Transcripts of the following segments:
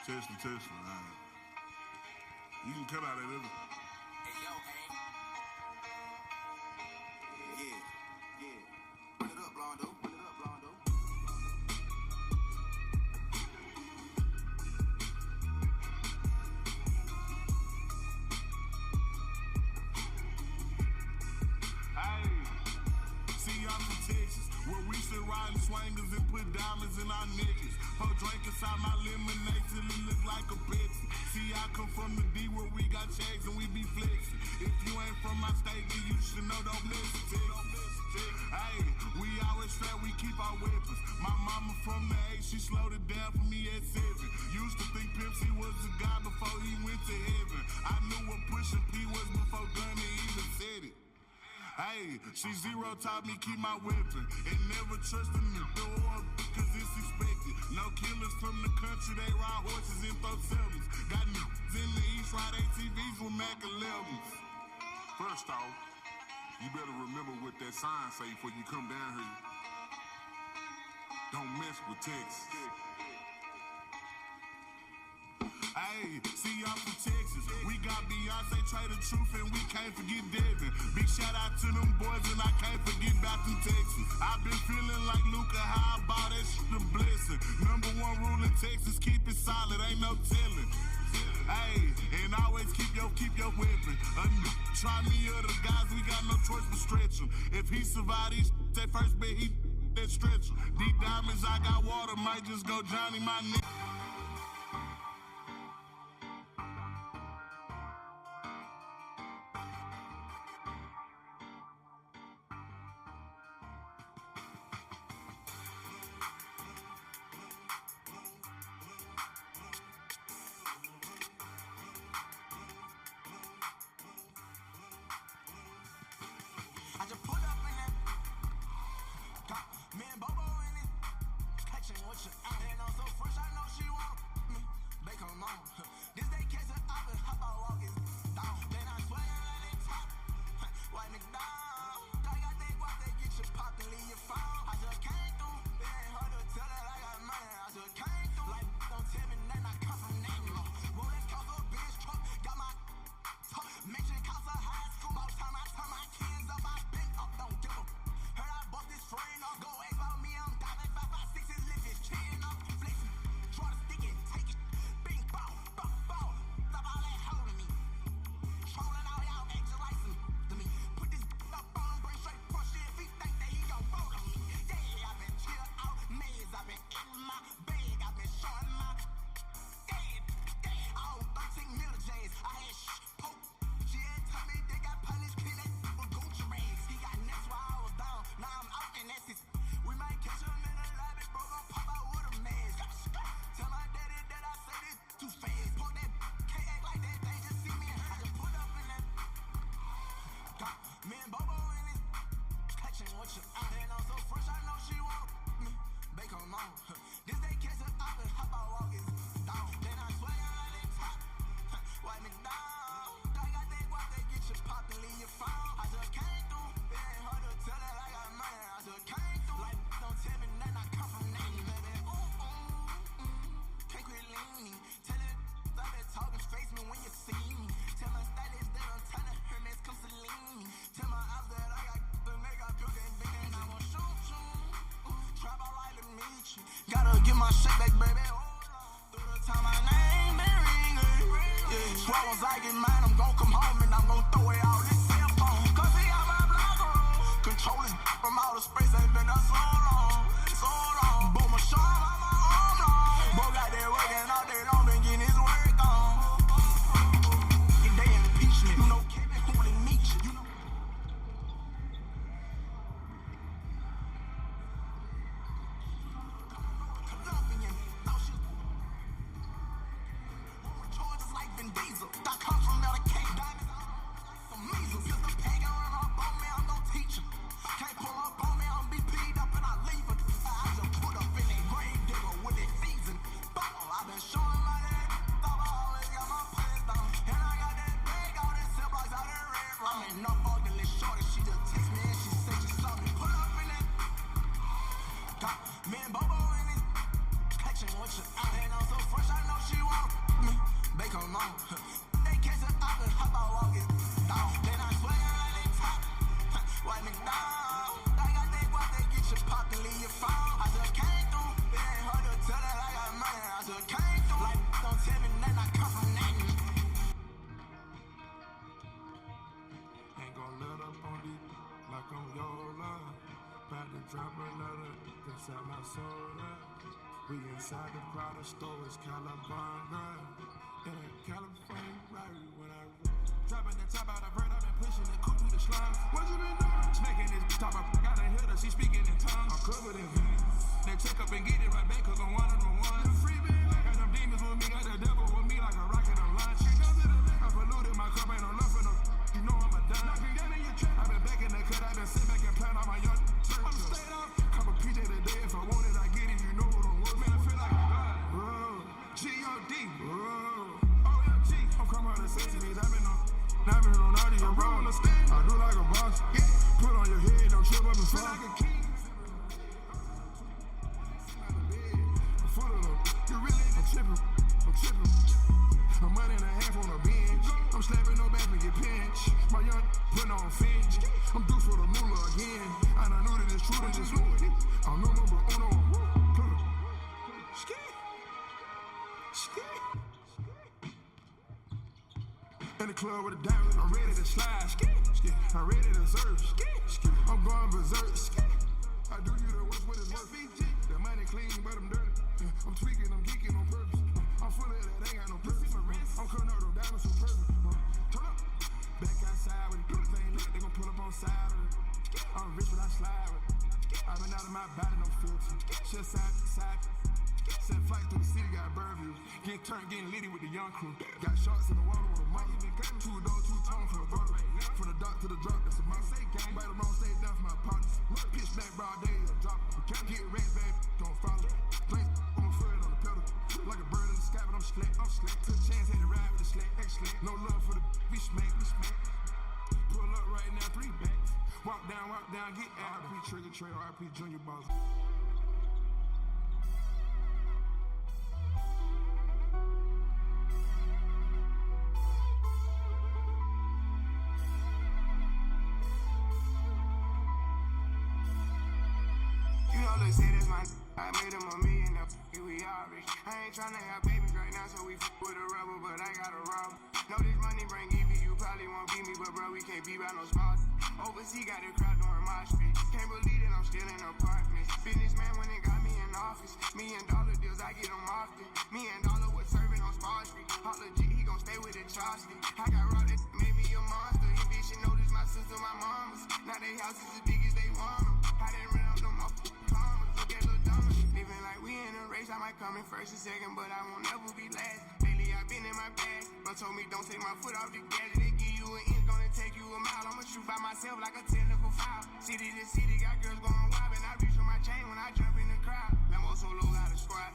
Tesla. You can cut out that other. Hey, yo, Paine. Yeah. Put it up, Blondo. Hey, see, I'm from Texas, where we still riding swangers and put diamonds in our necklaces. Pour drink inside my lemonade till it look like a Pepsi. See, I come from the D where we got checks and we be flexing. If you ain't from my state, then you should know, don't miss it. Hey, we always strapped, we keep our weapons. My mama from the A, she slowed it down for me at 7. Used to think Pimp C was a guy before he went to heaven. I knew what Pusha P was before Gunna even said it. Hey, she zero taught me keep my weapon and never trust a new door, cause it's expected. No killers from the country, they ride horses and throw sevens. Got niggas in the East, ride ATVs with Mac 11s. First off, you better remember what that sign say before you come down here. Don't mess with Texas. Hey, see, I'm from Texas. We got Beyonce, Trey the Truth, and we can't forget Devin. Big shout out to them boys, and I can't forget about them Texans. I've been feeling like Luca, how about that shit a blessing. Number one rule in Texas, keep it solid, ain't no telling. Hey, and always keep your weapon. Try me or the guys, we got no choice but stretch him. If he survive these, that first bet, he that stretch him. These diamonds, I got water, might just go Johnny, my nigga. I just put up in that. Got me and Bobo in it. Catching what you out. And I'm so fresh, I know she want me. They come on. This day catch it up and hop out, walk it down. Then I swear at the top. Wipe me down. I got that guap that get you poppin', leave you fall. I just came through. It ain't hard to tell that I got money. I just came through. Like, don't tell me nothing, I come from Nemo. Roll that cost a bitch truck. Got my talk. Mention cost a high school. About time I turn my kids up, I been up, don't give a. Heard I bought this friend off. Go X about me, I'm diving 556 and lift his chin up. Flexing, try to stick it, take it. Bing, bow. Stop all that holding me. Trolling all y'all acting like some to me. Put this up on him, bring straight front shit if he think that he gon' roll on me. Yeah, I've been chill out, maze, I've been in my bag, I've been showing my all 13 middle J's. I had poke. She had told me they got polish clean that with Gucci rags. He got next while I was down. Now I'm out and that's it. We might catch him in the lobby, bro. Gon' pop out with a mask. Tell my daddy that I say this too fast. Put that can't act like that. They just see me and I just put up in that. Got me and Bobo in it. Catching what you out. And I'm so fresh, I know she want me. They come on. This day catch it up and hop out, walk it down. Then I swear at the top. Wipe me down. I got that guap that get you poppin', leave you fall. I just came through. It ain't hard to tell that I got money. I just came through. Like, don't tell me nothing, I come from nothing, baby. Can't quit leaning. Tell it, stop that talking, face me when you see me. Tell my stylist that I'm telling Hermes, come Celine. Tell my ops that I got the make up puke and big and I won't shoot you. Trap out like to meet you. Gotta get my shit back, baby. Through the time my name been ringing. Yeah, swear once I get mine, I'm gon' come home and I'm gon' throw away all this cell phone. Cause he got my block room. Control this from outer space, ain't been up so long. Boom, a shot, I'm my arm long. Bro got that working all day long, been getting his work on. If they impeach me, you know Kevin who they meet you. You know. Colombian, now she Georgia's like Vin Diesel. That comes from Medicaid diamonds. Some measles. Just a pagan run up on me, I'm gon' teach him. Can't pull up on me, I'm be peed up and I leave it. I just put up in that grave digger with that season. I've been showing my head. Thought I always got my pants down. And I got that bag, all that zip box out that red. I'm in no arguing shorty. She just text me and she said she saw me. Put up in that. Got me and Bobo in it. catching what you out. And I'm so fresh, I know she want me. Bake her long. They catch her out and hop out walking down. Then I swing her like they top. Wipe me down. I got they guap, they get your pocket, leave your phone. I just came through. It ain't hard to tell that I got money. I just came through. Like, don't tell me nothing, I come from nothing. Ain't gon' let up on these like I'm Yola. About to drop another, inside my soda. We inside the Prada store, it's Calabanga. In a California right when I dropping the top out of bird, I've been pushing the coupe through the slime. What you been doing? Smacking this top up, got a hitter, she speaking in tongues. I'm covered in views. They check up and get it right back, cause I'm one of the ones. Free band, got them demons with me, got the devil with me like a rocket, I'm lunch. I polluted my cup, ain't no love for no. You know I'm a dime. Knocking down in your trap. I've been back in the cut, I've been sitting back and playing on my young. I'm stayed up. Couple PJ today, if I want it, I get it. You know what I'm worth. Man, I feel like a god. Whoa. G-O-D. Whoa. OMG. I'm coming out of sesame. I've been on audio, bro. Understand? I do like a boss. Yeah. Put on your head, don't trip up and fall. Feel like a king. I'm full of them. You really ain't tripping. I'm tripping. I'm money and a half on a bench. I'm slapping no back and get pinched. My young putting on finch. I'm due for the moolah again. And I knew that it's true to just know it. I'm no number uno. Ski. In the club with a diamond, I'm ready to slide. I'm ready to surf. I'm going berserk. I do you the worst with his work. The money clean, but I'm dirty. I'm tweaking, I'm geeking on purpose. I'm full of that, ain't got no purpose. I'm cutting up them diamonds on purpose. Turn up. Back outside with the thing lit, they gon' pull up on side of it. I'm rich when I slide with it. I've been out of my body, no filter. Shit side to side. Set flight through the city, got bird view. Getting litty with the young crew. Got shots in the water with a money. 2 doors, 2 tones for the brother. From the dock to the drop, that's a must. Right or wrong, stay down for my partners. Pitch back, broad day, a drop. Can't get rats, baby, don't follow. Place on my foot on the pedal. Like a bird in the sky, but I'm slack. Took a chance, had to ride with the slack. No love for the we smack. Pull up right now, 3 backs. Walk down, get out. RP Trigger Trail, RP Junior Boss. You know they say that's my I made him $1 million, we all rich. I ain't tryna have babies right now, so we with a rubber, but I got a rob. Know this money bring Evie, you probably won't beat me, but bro, we can't be by no spots. Overseas got a crowd doing my speed. Can't believe that I'm still in apartments. Businessman when they got me in office. $1 million deals, I get them often. $1 million was serving on Spar Street. Hot legit, he gon' stay with the Charleston. I got raw that made me a monster. He bitch, you notice my sister, my mama's. Now they houses as big as they want them. I didn't run out them off commas. Look at little dumb. Living like we in a race, I might come in first and second, but I won't ever be last. Lately I've been in my bag, but told me don't take my foot off the gas. They give you an inch, gonna take you a mile. I'ma shoot by myself like a technical foul. City to city, got girls going wild, and I reach for my chain when I jump in the crowd. Lambo solo got a squad.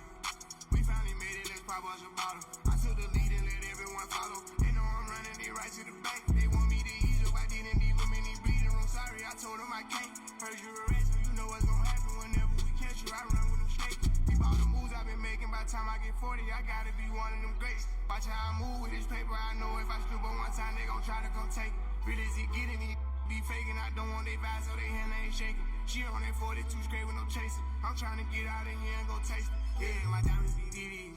We finally made it, let's pop us a bottle. I took the lead and let everyone follow. They know I'm running it right to the bank. They want me to ease up, I didn't need women in breathing room. Sorry, I told them I can't. Heard you a rat, so you know what's gonna happen whenever we catch you. I run with them straight. Keep all the moves I've been making. By the time I get 40, I gotta be one of them greats. Watch how I move with this paper. I know if I slip on one time, they gon' try to come take it. Real as it getting me, be faking. I don't want they vibes, so they hand ain't shaking. She on that 42 straight with no chasing. I'm trying to get out of here and go taste it. Yeah, my diamonds be DDs.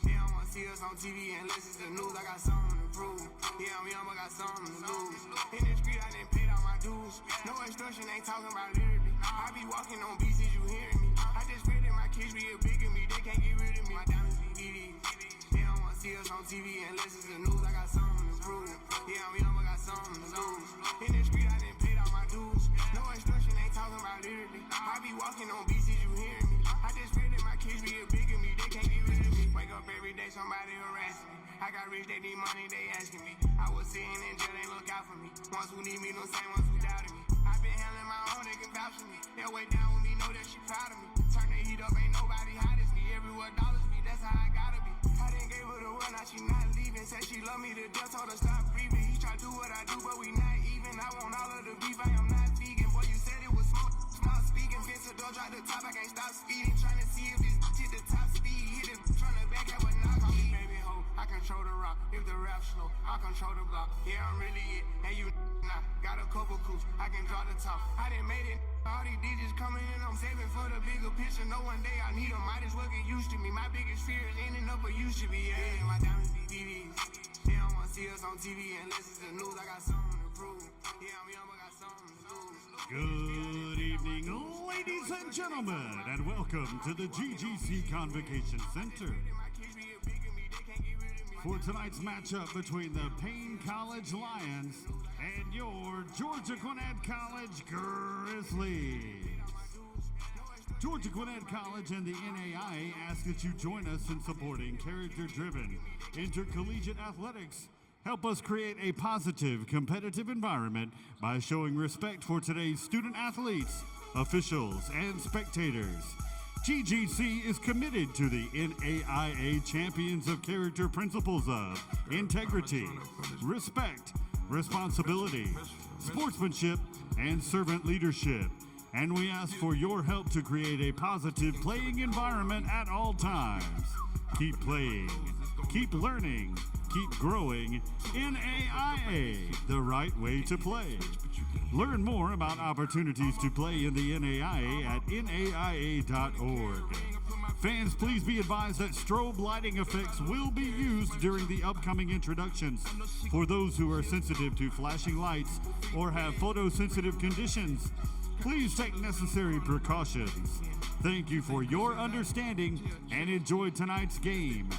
They don't wanna see us on TV unless it's the news. I got something to prove. Yeah, I'm young, but got something to lose. In the street, I done paid all my dues. No instruction, ain't talking about lyrically. I be walking on beats, is you hearing me? I just pray that my kids be big of me. They can't get rid of me. My diamonds be DDs. They don't wanna see us on TV unless it's the news. I got something to prove. Yeah, I'm young, but got something to lose. In the street, I done paid all my dues. No instruction, ain't talking about lyrically. I be walking on beats, is you hearing me? I just pray that my kids be big of me. They can't get rid of me. Wake up every day, somebody harassing me. I got rich, they need money, they asking me. I was sitting in jail, they look out for me. Ones who need me, no same ones who doubted me. I been handling my own, they can vouch for me. They'll way down with me, know that she proud of me. Turn the heat up, ain't nobody hot as me. Everywhere dollars be, that's how I gotta be. I didn't gave her the world, now she not leaving. Said she love me to death, told her stop breathing. He try to do what I do, but we not even. I want all of the beef, I am not vegan. Boy, you said it was smoke, stop speaking. Fence the door, drop the top, I can't stop speeding. Trying to see if this hit the top speed. picture, know one day I need 'em. Might as well get used to me. My biggest fear is ending up where used to be. Yeah, my diamonds be DVs. They don't want to see us on TV unless it's the news. I got something to prove. Yeah, I'm young, but got something to lose. Good evening, ladies and gentlemen, and welcome to the GGC Convocation Center. For tonight's matchup between the Paine College Lions and your Georgia Gwinnett College Grizzlies. Georgia Gwinnett College and the NAIA ask that you join us in supporting character-driven intercollegiate athletics. Help us create a positive, competitive environment by showing respect for today's student athletes, officials, and spectators. GGC is committed to the NAIA Champions of Character principles of integrity, respect, responsibility, sportsmanship, and servant leadership. And we ask for your help to create a positive playing environment at all times. Keep playing, keep learning, keep growing. NAIA, the right way to play. Learn more about opportunities to play in the NAIA at naia.org. Fans, please be advised that strobe lighting effects will be used during the upcoming introductions. For those who are sensitive to flashing lights or have photosensitive conditions, please take necessary precautions. Thank you for your understanding and enjoy tonight's game.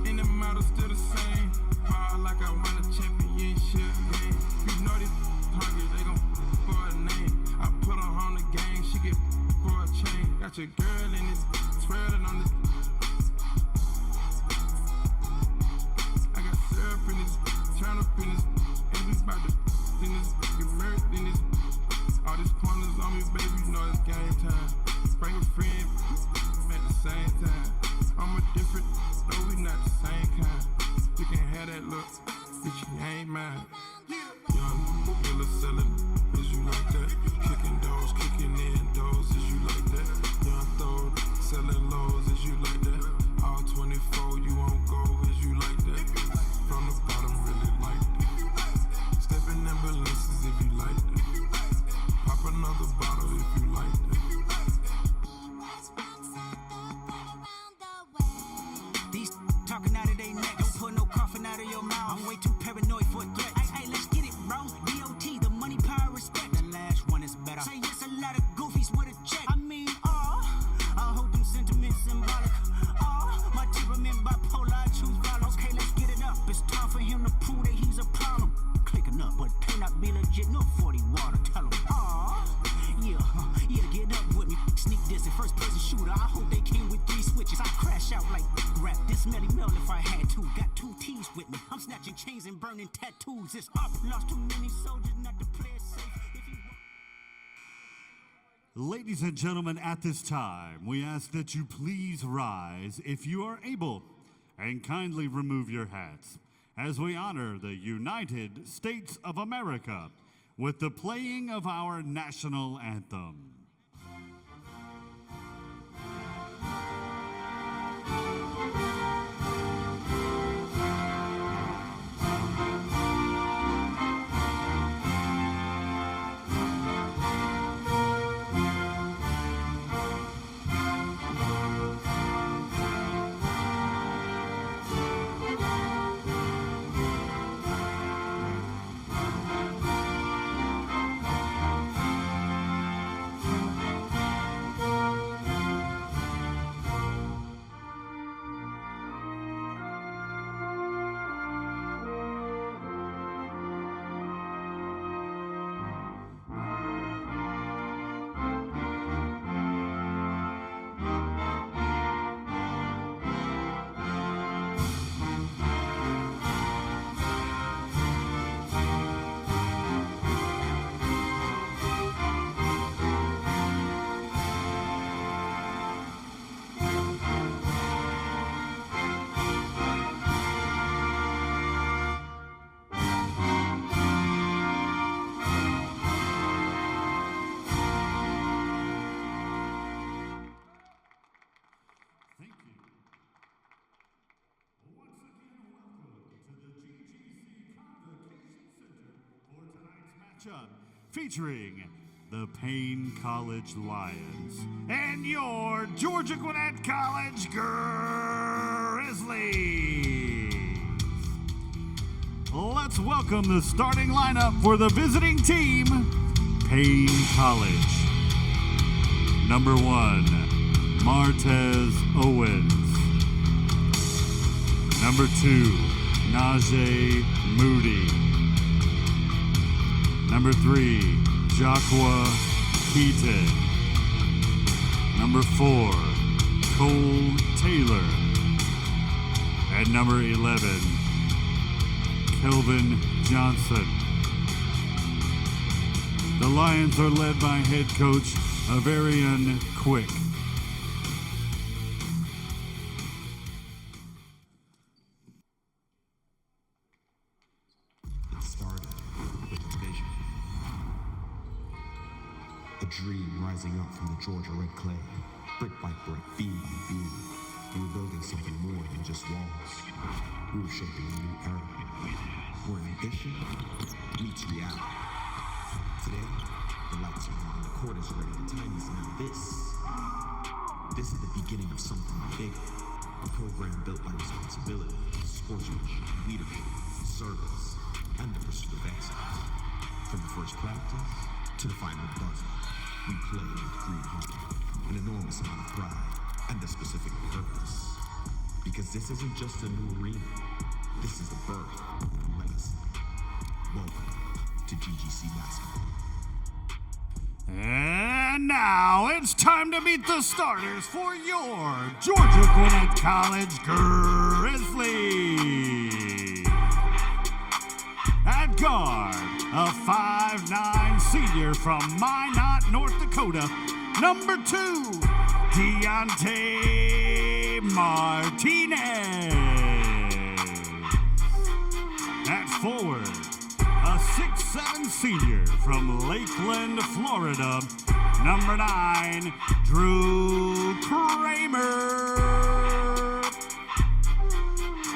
In the model still the same. Ball like I won a championship game. You know this hungry, they gon' for a name. I put her on the game, she get for a chain. Got your girl in this, twirling on this. I got syrup in this, turn up in this, and we bout to in this, get murdered in this. All these corners on me, baby, you know it's game time. Bring a friend at the same time. I'm a different, no, we not the same kind. You can have that look, bitch, you ain't mine. Young, killer selling, is you like that? Kicking doors, kicking in doors, is you like that? Young throw, selling lows, is you like that? All 24, you won't go, is you like that? From the bottom, really like that. Stepping ambulances, if you like that. Pop another bottle, if you like that. These talking out of their neck, don't put no coughing out of your mouth. I'm way too paranoid for a threat. Hey, let's get it, bro. DOT, the money, power, respect. The last one is better. Say yes, a lot of goofies with a check. I mean, I hold them sentiments symbolic. My temperament bipolar, I choose violence. Okay, let's get it up. It's time for him to prove that he's a problem. Clicking up, but can not be legit. No 40 water, tell him. Yeah, get up with me. Sneak this in first person shooter. I hope they came with 3 switches. I crash out like rap. This Melly Mel if I had to. Got 2 T's with me. I'm snatching chains and burning tattoos. It's up. Lost too many soldiers not to play it safe. Ladies and gentlemen, at this time, we ask that you please rise if you are able and kindly remove your hats as we honor the United States of America with the playing of our national anthem. Featuring the Paine College Lions, and your Georgia Gwinnett College Grizzlies. Let's welcome the starting lineup for the visiting team, Paine College. Number 1, Martez Owens. Number 2, Najee Moody. Number 3, Joshua Keaton. Number 4, Cole Taylor. And number 11, Kelvin Johnson. The Lions are led by head coach Avarian Quick. It started with a vision. A dream rising up from the Georgia red clay, brick by brick, beam by beam. We were building something more than just walls. We were shaping a new era, where ambition meets reality. Today, the lights are on, the court is ready, the time is now. This is the beginning of something big. A program built by responsibility, sportsmanship, leadership, service, and the pursuit of excellence. From the first practice to the final buzzer, we play with green heart, an enormous amount of pride, and a specific purpose. Because this isn't just a new arena, this is the birth of a legacy. Welcome to GGC basketball. And now it's time to meet the starters for your Georgia Gwinnett College Grizzlies. At guard, a 5'9" senior from Minot, North Dakota. Number 2, Deontay Martinez. At forward, a 6'7" senior from Lakeland, Florida. Number 9, Drew Kramer.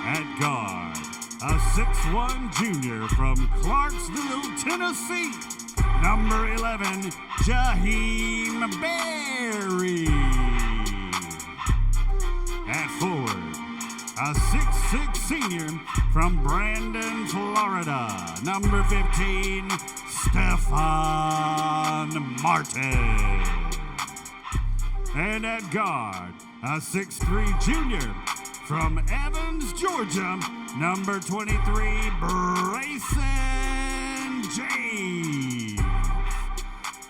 At guard, a 6'1" junior from Clarksville, Tennessee. Number 11, Jaheim Berry. At forward, a 6'6" senior from Brandon, Florida. Number 15, Stefan Martin. And at guard, a 6'3" junior from Evans, Georgia. Number 23, Brayson James.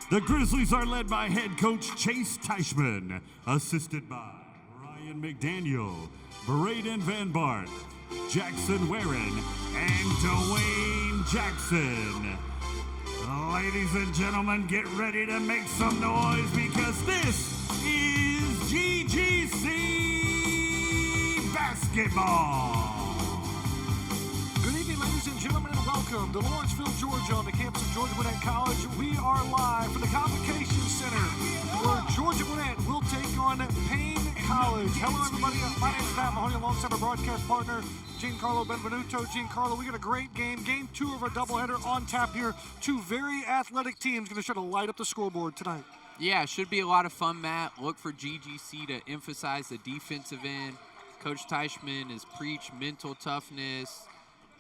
The Grizzlies are led by head coach Chase Teichman, assisted by Ryan McDaniel, Braden Van Bart, Jackson Warren, and Dwayne Jackson. Ladies and gentlemen, get ready to make some noise because this is GGC basketball. Good evening, ladies and gentlemen, and welcome to Lawrenceville, Georgia, on the campus of Georgia Gwinnett College. We are live from the Convocation Center, where Georgia Gwinnett will take on Paine College. Hello, everybody. My name is Matt Mahoney, alongside my broadcast partner, Giancarlo Benvenuto. Giancarlo, we got a great game. Game 2 of our doubleheader on tap here. Two very athletic teams going to try to light up the scoreboard tonight. Yeah, it should be a lot of fun, Matt. Look for GGC to emphasize the defensive end. Coach Teichman has preached mental toughness,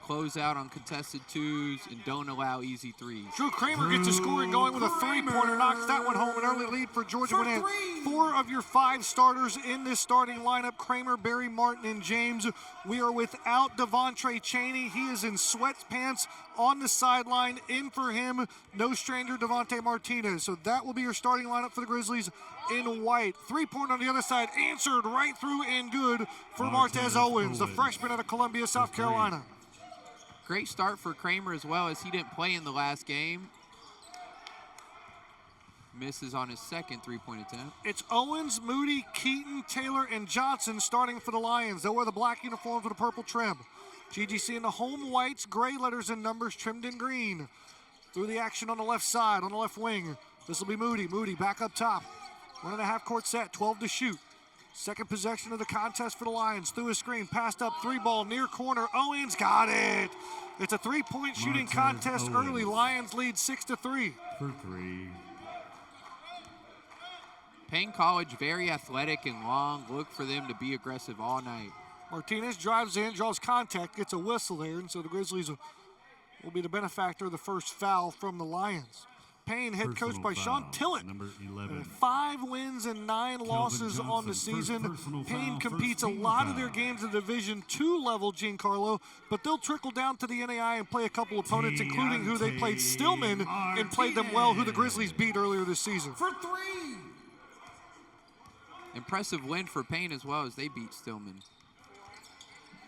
close out on contested twos, and don't allow easy threes. Drew Kramer gets the scoring going with a three-pointer, knocks that one home, an early lead for Georgia Gwinnett. 4 of your 5 starters in this starting lineup, Kramer, Berry, Martin, and James. We are without Devontre Chaney. He is in sweatpants on the sideline. In for him, no stranger, Devontae Martinez. So that will be your starting lineup for the Grizzlies in white. 3-pointer on the other side, answered right through and good for Martez Owens, the freshman out of Columbia, South Carolina. Great start for Kramer as well, as he didn't play in the last game. Misses on his second three-point attempt. It's Owens, Moody, Keaton, Taylor, and Johnson starting for the Lions. They'll wear the black uniforms with a purple trim. GGC in the home whites, gray letters and numbers trimmed in green. Through the action on the left side, on the left wing. This will be Moody. Moody back up top. 1.5 court set, 12 to shoot. Second possession of the contest for the Lions. Through a screen, passed up, 3-ball, near corner. Owens got it. It's a 3-point shooting contest early. Lions lead 6-3. For 3. Paine College, very athletic and long. Look for them to be aggressive all night. Martinez drives in, draws contact, gets a whistle there, and so the Grizzlies will be the benefactor of the first foul from the Lions. Paine, head coached by Sean Tillett. Number 11. 5 wins and 9 losses on the season. Paine competes a lot of their games at the Division II level, Giancarlo, but they'll trickle down to the NAI and play a couple opponents, including who they played, Stillman, and played them well, who the Grizzlies beat earlier this season. For 3. Impressive win for Paine as well as they beat Stillman.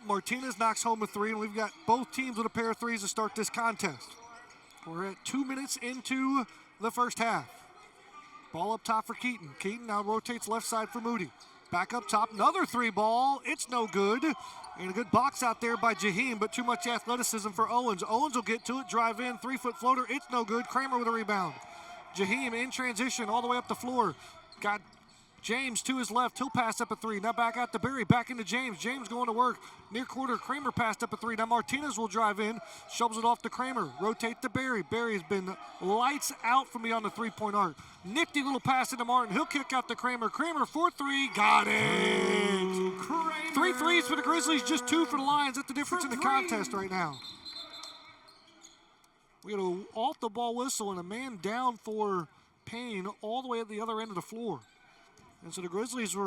Martinez knocks home a 3, and we've got both teams with a pair of 3s to start this contest. We're at 2 minutes into the first half. Ball up top for Keaton. Keaton now rotates left side for Moody. Back up top, another 3 ball. It's no good. And a good box out there by Jaheim, but too much athleticism for Owens. Owens will get to it, drive in, 3-foot floater. It's no good. Kramer with a rebound. Jaheim in transition all the way up the floor. Got James to his left. He'll pass up a 3. Now back out to Berry. Back into James. James going to work. Near quarter, Kramer passed up a 3. Now Martinez will drive in. Shoves it off to Kramer. Rotate to Berry. Berry's been lights out from beyond the 3-point arc. Nifty little pass into Martin. He'll kick out to Kramer. Kramer 4-3. Got it. Kramer. 3 threes for the Grizzlies, just 2 for the Lions. That's the difference in the contest right now. We got an off the ball whistle and a man down for Paine all the way at the other end of the floor. And so the Grizzlies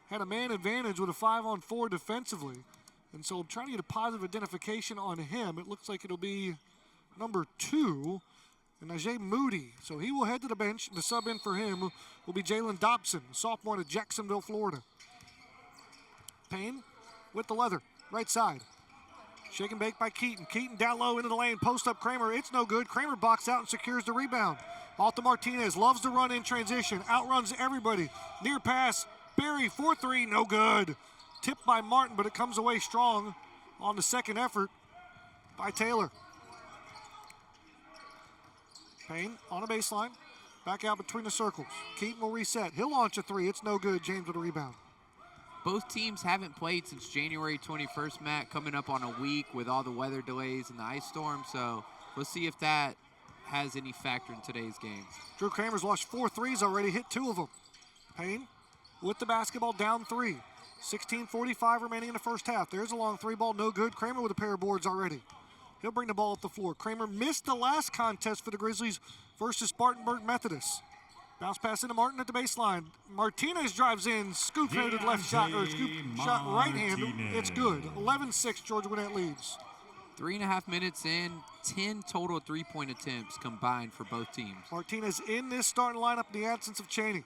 had a man advantage with a 5-on-4 defensively. And so I'm trying to get a positive identification on him. It looks like it'll be number 2, and Najee Moody. So he will head to the bench. The sub in for him will be Jalen Dobson, sophomore to Jacksonville, Florida. Paine with the leather, right side. Shake and bake by Keaton. Keaton down low into the lane, post up Kramer. It's no good. Kramer box out and secures the rebound. Off to Martinez, loves to run in transition, outruns everybody. Near pass, Berry, 4-3, no good. Tipped by Martin, but it comes away strong on the second effort by Taylor. Paine on a baseline, back out between the circles. Keaton will reset. He'll launch a 3. It's no good. James with a rebound. Both teams haven't played since January 21st, Matt, coming up on a week with all the weather delays and the ice storm. So we'll see if that has any factor in today's game. Drew Kramer's lost 4 threes already, hit 2 of them. Paine with the basketball, down 3. 16:45 remaining in the first half. There's a long 3 ball, no good. Kramer with a pair of boards already. He'll bring the ball up the floor. Kramer missed the last contest for the Grizzlies versus Spartanburg Methodist. Bounce pass into Martin at the baseline. Martinez drives in, scoop-handed left shot, or scoop shot right hand. It's good. 11-6, Georgia Gwinnett leads. 3.5 minutes in, 10 total 3-point attempts combined for both teams. Martinez in this starting lineup in the absence of Chaney,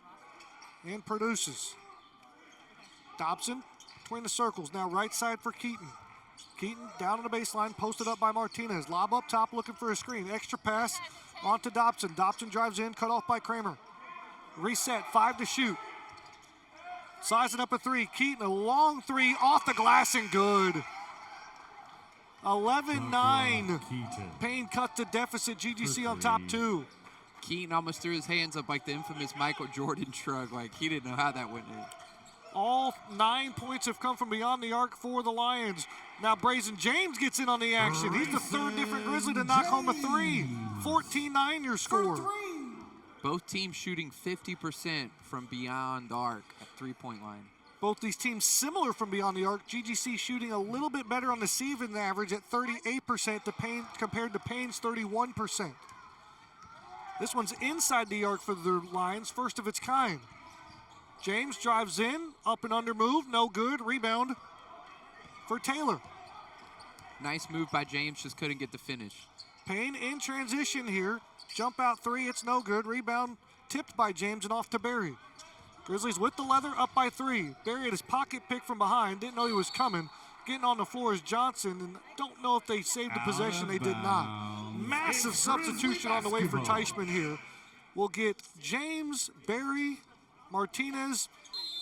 and produces. Dobson between the circles, now right side for Keaton. Keaton down on the baseline, posted up by Martinez. Lob up top, looking for a screen. Extra pass onto Dobson. Dobson drives in, cut off by Kramer. Reset, 5 to shoot. Sizing up a 3. Keaton, a long 3 off the glass and good. 11-9. Paine cut the deficit. GGC on top 2. Keaton almost threw his hands up like the infamous Michael Jordan shrug, like he didn't know how that went in. All 9 points have come from beyond the arc for the Lions. Now Brazen James gets in on the action. He's the 3rd different Grizzly to knock home a 3. 14-9 your score. Both teams shooting 50% from beyond the arc at 3-point line. Both these teams similar from beyond the arc. GGC shooting a little bit better on the season average at 38% compared to Paine's 31%. This one's inside the arc for the Lions, first of its kind. James drives in, up and under move, no good. Rebound for Taylor. Nice move by James, just couldn't get the finish. Paine in transition here. Jump out 3, it's no good. Rebound tipped by James and off to Berry. Grizzlies with the leather, up by 3. Berry at his pocket pick from behind, didn't know he was coming. Getting on the floor is Johnson, and don't know if they saved the possession. They did not. Massive substitution on the way for Teichman here. We'll get James, Berry, Martinez,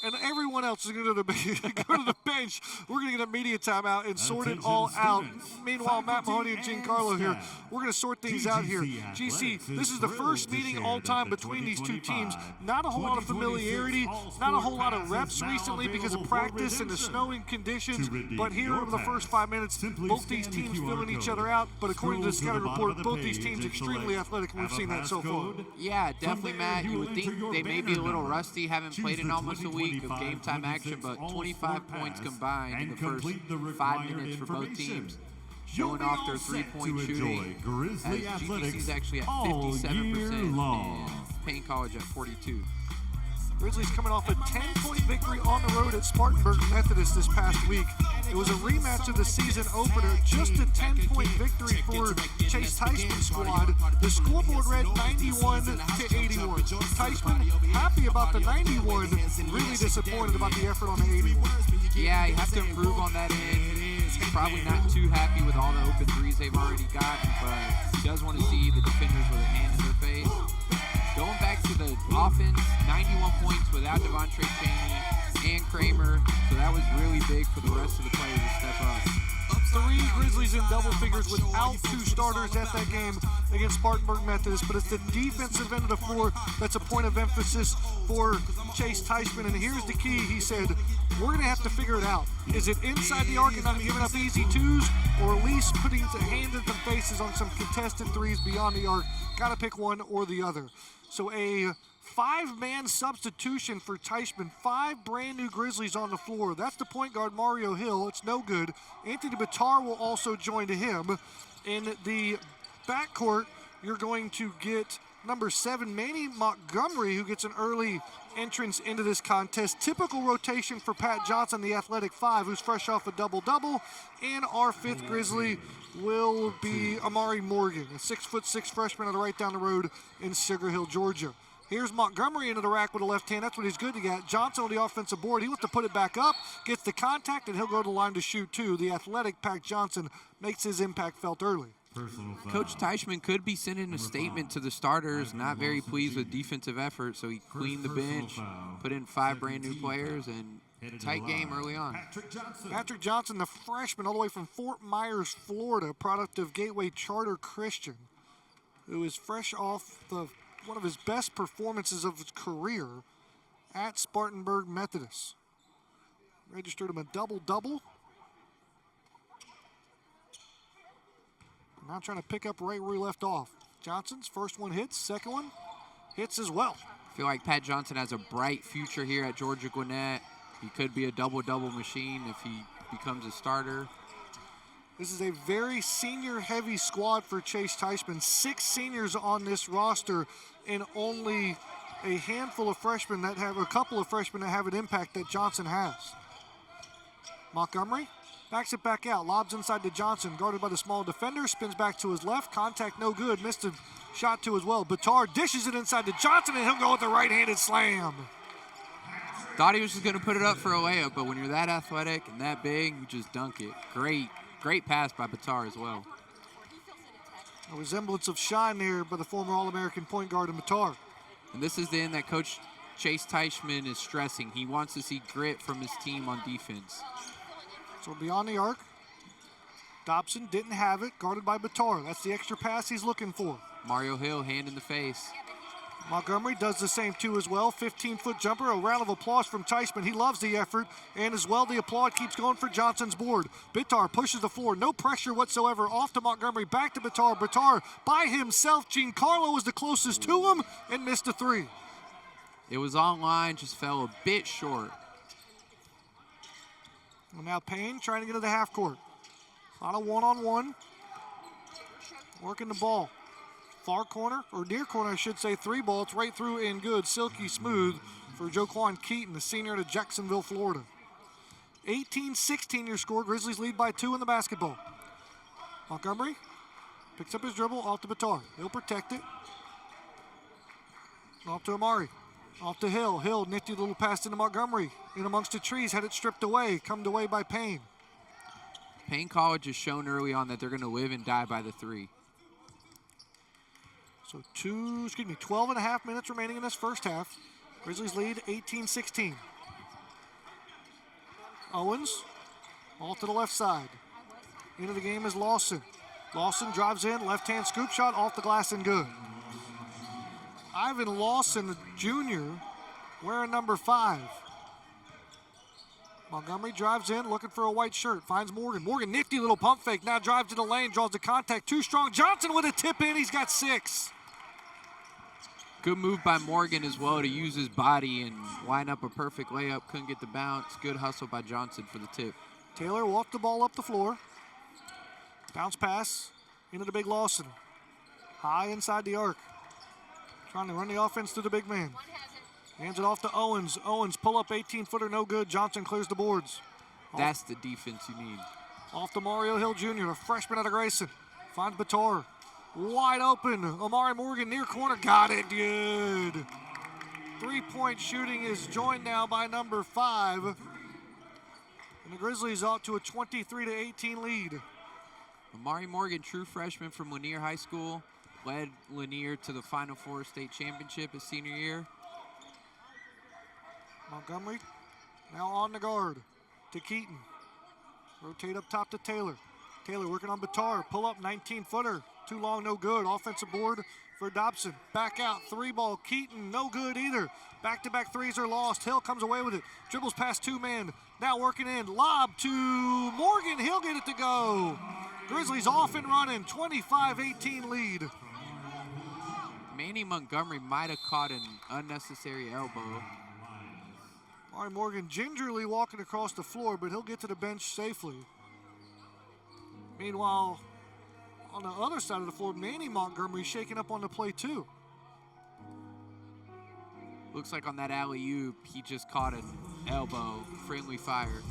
and everyone else is going to go to the bench. We're going to get a media timeout and sort it all out. Meanwhile, Matt Mahoney and Giancarlo here, we're going to sort things out here. GC, this is the first meeting all time between these two teams. Not a whole lot of familiarity, not a whole lot of reps recently because of practice and the snowing conditions, but here over the first 5 minutes, both these teams filling each other out, but according to the scouting report, both these teams extremely athletic, and we've seen that so far. Yeah, definitely, Matt. You would think they may be a little rusty, haven't played in almost a week of game time action, but 25 points combined in the first 5 minutes for both teams. Showing off their three-point shooting, as GGC's actually at 57% and Paine College at 42%. Grizzlies coming off a 10-point victory on the road at Spartanburg Methodist this past week. It was a rematch of the season opener, just a 10-point victory for Chase Teichman's squad. The scoreboard read 91-81. Teichman happy about the 91, really disappointed about the effort on the 81. Yeah, you have to improve on that end. He's probably not too happy with all the open threes they've already got, but he does want to see the defenders with a hand in their face. Going back to the offense, 91 points without Devontre Cheney and Kramer, so that was really big for the rest of the players to step up. 3 Grizzlies in double figures without 2 starters at that game against Spartanburg Methodist, but it's the defensive end of the floor that's a point of emphasis for Chase Teichman, and here's the key. He said, we're going to have to figure it out. Is it inside the arc and not giving up easy twos, or at least putting the hand in the faces on some contested threes beyond the arc? Got to pick one or the other. So a 5-man substitution for Teichman. 5 brand new Grizzlies on the floor. That's the point guard, Mario Hill. It's no good. Anthony Bitar will also join to him. In the backcourt, you're going to get number 7, Manny Montgomery, who gets an early entrance into this contest. Typical rotation for Pat Johnson, the athletic 5, who's fresh off a double-double. And our 5th Grizzly will be Amari Morgan, a 6'6" freshman out of right down the road in Sugar Hill, Georgia. Here's Montgomery into the rack with a left hand. That's what he's good to get. Johnson on the offensive board. He wants to put it back up, gets the contact, and he'll go to the line to shoot too. The athletic Pat Johnson makes his impact felt early. Coach Teichman could be sending a statement to the starters, not very pleased with defensive effort, so he cleaned the bench, put in 5 brand new players, and tight game early on. Patrick Johnson, the freshman, all the way from Fort Myers, Florida, product of Gateway Charter Christian, who is fresh off one of his best performances of his career at Spartanburg Methodist. Registered him a double-double. Now trying to pick up right where he left off. Johnson's first one hits, second one hits as well. I feel like Pat Johnson has a bright future here at Georgia Gwinnett. He could be a double-double machine if he becomes a starter. This is a very senior-heavy squad for Chase Teichman. 6 seniors on this roster and only a handful of freshmen that have, a couple of freshmen that have an impact that Johnson has. Montgomery backs it back out, lobs inside to Johnson, guarded by the small defender, spins back to his left, contact no good, missed a shot too as well. Bitar dishes it inside to Johnson, and he'll go with the right-handed slam. Thought he was just going to put it up for a layup, but when you're that athletic and that big, you just dunk it. Great pass by Bitar as well. A resemblance of shine there by the former All-American point guard in Bitar. And this is the end that Coach Chase Teichman is stressing. He wants to see grit from his team on defense. So beyond the arc, Dobson didn't have it, guarded by Bitar. That's the extra pass he's looking for. Mario Hill, hand in the face. Montgomery does the same too as well. 15-foot jumper, a round of applause from Teichman. He loves the effort, and as well the applaud keeps going for Johnson's board. Bitar pushes the floor, no pressure whatsoever. Off to Montgomery, back to Bitar. Bitar by himself. Giancarlo was the closest to him and missed a 3. It was online, just fell a bit short. And now Paine trying to get to the half court. A lot of one-on-one. Working the ball. Far corner, or near corner, I should say, 3 ball. It's right through and good. Silky smooth for Joquan Keaton, the senior out of Jacksonville, Florida. 18-16 your score. Grizzlies lead by 2 in the basketball. Montgomery picks up his dribble, off to Bitar. He'll protect it. Off to Amari. Off to Hill. Hill, nifty little pass into Montgomery. In amongst the trees, had it stripped away. Come away by Paine. Paine College has shown early on that they're going to live and die by the 3. So 12 and a half minutes remaining in this first half. Grizzlies lead 18-16. Owens, off to the left side. Into the game is Lawson. Lawson drives in, left-hand scoop shot, off the glass and good. Ivan Lawson, Jr., wearing number 5. Montgomery drives in, looking for a white shirt, finds Morgan. Morgan, nifty little pump fake, now drives to the lane, draws the contact, too strong. Johnson with a tip in, he's got 6. Good move by Morgan as well to use his body and line up a perfect layup. Couldn't get the bounce. Good hustle by Johnson for the tip. Taylor walked the ball up the floor. Bounce pass into the big Lawson. High inside the arc. Trying to run the offense through the big man. Hands it off to Owens. Owens pull up 18-footer, no good. Johnson clears the boards. That's the defense you need. Off to Mario Hill Jr., a freshman out of Grayson. Finds Batar. Wide open. Amari Morgan near corner. Got it. Good. 3-point shooting is joined now by number 5. And the Grizzlies out to a 23-18 lead. Amari Morgan, true freshman from Lanier High School. Led Lanier to the Final Four state championship his senior year. Montgomery now on the guard to Keaton. Rotate up top to Taylor. Taylor working on Batar. Pull up 19-footer. Too long, no good. Offensive board for Dobson. Back out, 3-ball. Keaton, no good either. Back-to-back threes are lost. Hill comes away with it. Dribbles past 2-man. Now working in. Lob to Morgan. He'll get it to go. Grizzlies off and running. 25-18 lead. Manny Montgomery might have caught an unnecessary elbow. Amari Morgan gingerly walking across the floor, but he'll get to the bench safely. Meanwhile, on the other side of the floor, Manny Montgomery shaking up on the play too. Looks like on that alley-oop, he just caught an elbow. Friendly fire.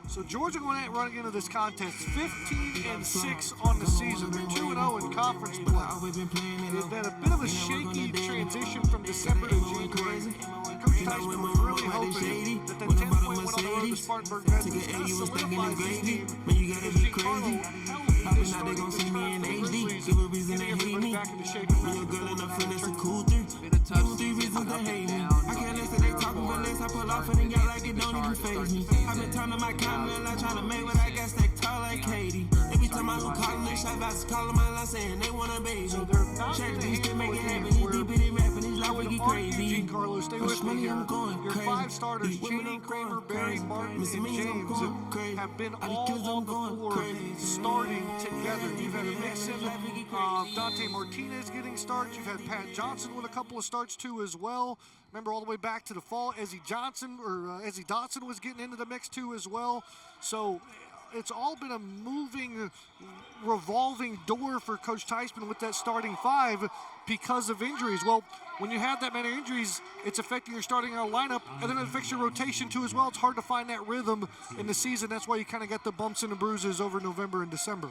So Georgia Gwinnett running into this contest 15-6 on the season. They're 2-0 in conference play. They've had a bit of a shaky transition from December to January. Coach Tyson was really hoping that the 10-point win on the road to Spartanburg Reds was going to solidify this team. Because Giancarlo held this starting group for the Grizzlies, getting everybody back into shape. Been a tough season, up and down. I can't listen, they talking but less. I pull off and they got like it don't even faze me. I've been turning my camera, I'm trying to make what I got stacked tall like Katie. Every time I go calling they shot about to call my line saying they want a baby. Check these to make it happen. He's deep in it rapping, he's like we get crazy. Giancarlo, stay with me here. Your 5 starters, Cheney, Kramer, Barry, Martin, and James, have been all on the floor starting together. You've had a mix of Dante Martinez getting starts. You've had Pat Johnson with a couple of starts too as well. Remember all the way back to the fall, Ezzie Dotson was getting into the mix too as well. So it's all been a moving, revolving door for Coach Teichman with that starting 5 because of injuries. Well, when you have that many injuries, it's affecting your starting lineup, and then it affects your rotation too as well. It's hard to find that rhythm in the season. That's why you kind of get the bumps and the bruises over November and December.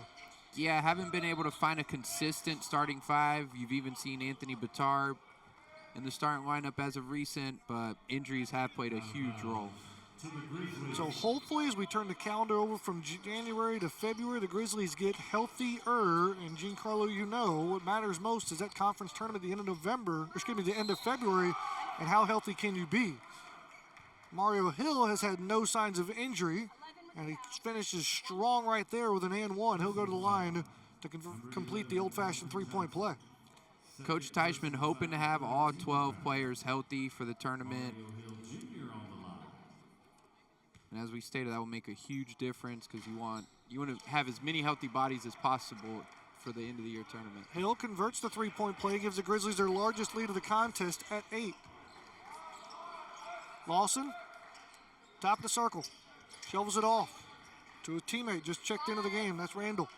Yeah, haven't been able to find a consistent starting 5. You've even seen Anthony Batar in the starting lineup as of recent, but injuries have played a huge role. So hopefully as we turn the calendar over from January to February, the Grizzlies get healthier. And Giancarlo, you know, what matters most is that conference tournament at the end of the end of February, and how healthy can you be? Mario Hill has had no signs of injury, and he finishes strong right there with an and 1. He'll go to the line to complete the old-fashioned 3-point play. Coach Teichman hoping to have all 12 players healthy for the tournament. And as we stated, that will make a huge difference because you want to have as many healthy bodies as possible for the end of the year tournament. Hill converts the 3-point play, gives the Grizzlies their largest lead of the contest at 8. Lawson, top of the circle, shovels it off to a teammate just checked into the game. That's Randall.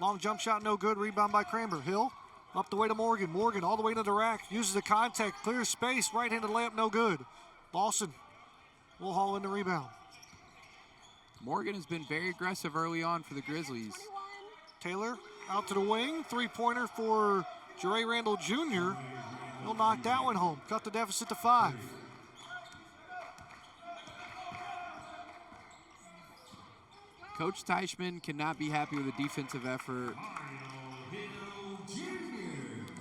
Long jump shot, no good. Rebound by Kramer. Hill up the way to Morgan. Morgan all the way to the rack. Uses the contact, clears space. Right-handed layup, no good. Lawson will haul in the rebound. Morgan has been very aggressive early on for the Grizzlies. Taylor out to the wing. 3-pointer for Jere Randall Jr. He'll knock that one home. Cut the deficit to 5. Coach Teichman cannot be happy with the defensive effort.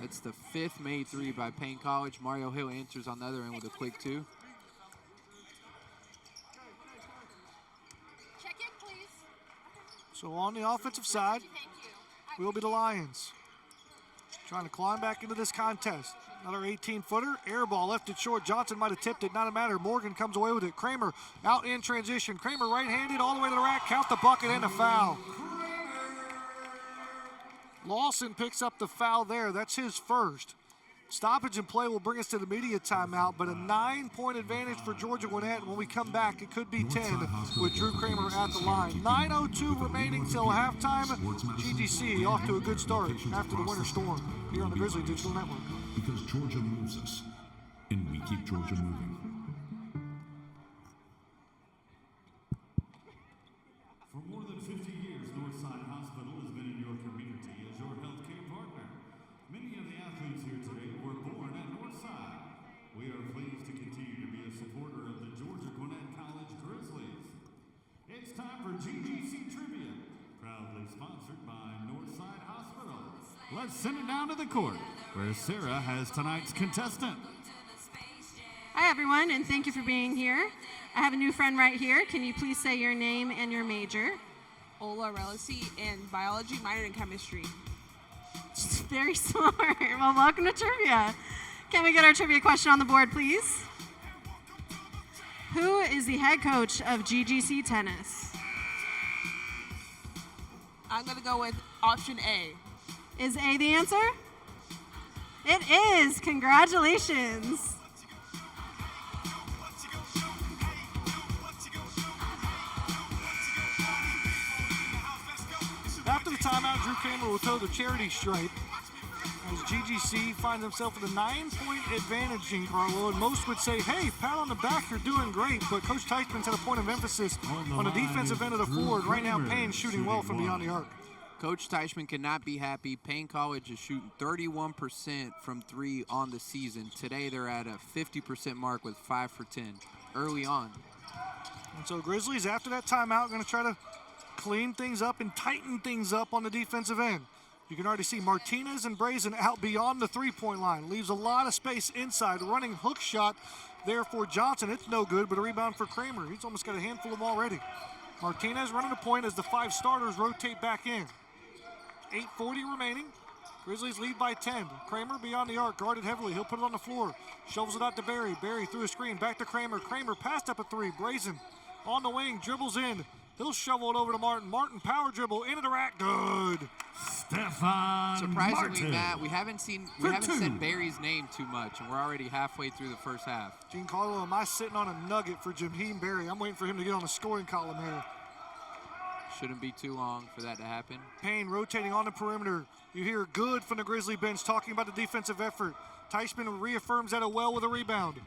That's the 5th made 3 by Paine College. Mario Hill answers on the other end with a quick 2. So on the offensive side will be the Lions. Trying to climb back into this contest. Another 18-footer. Air ball left it short. Johnson might have tipped it. Not a matter. Morgan comes away with it. Kramer out in transition. Kramer right-handed all the way to the rack. Count the bucket and a foul. Lawson picks up the foul there. That's his first. Stoppage in play will bring us to the media timeout, but a 9-point advantage for Georgia Gwinnett. When we come back, it could be 10 with Drew Kramer at the line. 9:02 remaining till halftime. GGC off to a good start after the winter storm here on the Grizzly Digital Network. Because Georgia moves us, and we keep Georgia moving. For more than 50 years, Northside Hospital has been in your community as your healthcare partner. Many of the athletes here today were born at Northside. We are pleased to continue to be a supporter of the Georgia Gwinnett College Grizzlies. It's time for GGC Trivia, proudly sponsored by Northside Hospital. Let's send it down to the court, where Sarah has tonight's contestant. Hi, everyone, and thank you for being here. I have a new friend right here. Can you please say your name and your major? Ola Relisi in biology, minored in chemistry. Very smart. Well, welcome to trivia. Can we get our trivia question on the board, please? Who is the head coach of GGC Tennis? I'm going to go with option A. Is A the answer? It is. Congratulations. After the timeout, Drew Kramer will throw the charity stripe as GGC finds himself with a 9-point advantage, Giancarlo. And most would say, hey, pat on the back, you're doing great. But Coach Teichman's had a point of emphasis on the defensive end of the floor. And right now, Paine shooting well from beyond the arc. Coach Teichman cannot be happy. Paine College is shooting 31% from 3 on the season. Today, they're at a 50% mark with 5 for 10 early on. And so Grizzlies, after that timeout, going to try to clean things up and tighten things up on the defensive end. You can already see Martinez and Brazen out beyond the three-point line. Leaves a lot of space inside. Running hook shot there for Johnson. It's no good, but a rebound for Kramer. He's almost got a handful of them already. Martinez running the point as the 5 starters rotate back in. 8:40 remaining. Grizzlies lead by 10. Kramer beyond the arc, guarded heavily. He'll put it on the floor. Shovels it out to Barry. Barry through a screen. Back to Kramer. Kramer passed up a 3. Brazen on the wing. Dribbles in. He'll shovel it over to Martin. Martin power dribble into the rack. Good. Stefan Surprisingly, Martin. Matt, we haven't said Barry's name too much, and we're already halfway through the first half. Giancarlo, am I sitting on a nugget for Jaheim Barry? I'm waiting for him to get on the scoring column here. Shouldn't be too long for that to happen. Paine rotating on the perimeter. You hear good from the Grizzly bench talking about the defensive effort. Teichman reaffirms that well with a rebound.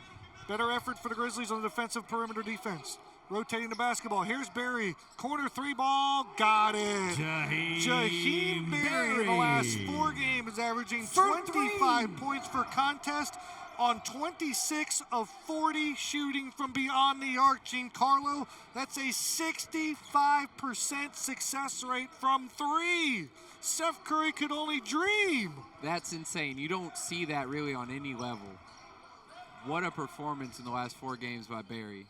Better effort for the Grizzlies on the defensive perimeter defense. Rotating the basketball. Here's Barry. Corner 3 ball. Got it. Jaheim Barry in the last 4 games averaging 25 points per contest on 26 of 40 shooting from beyond the arc. Giancarlo, that's a 65% success rate from 3. Steph Curry could only dream. That's insane. You don't see that really on any level. What a performance in the last 4 games by Barry.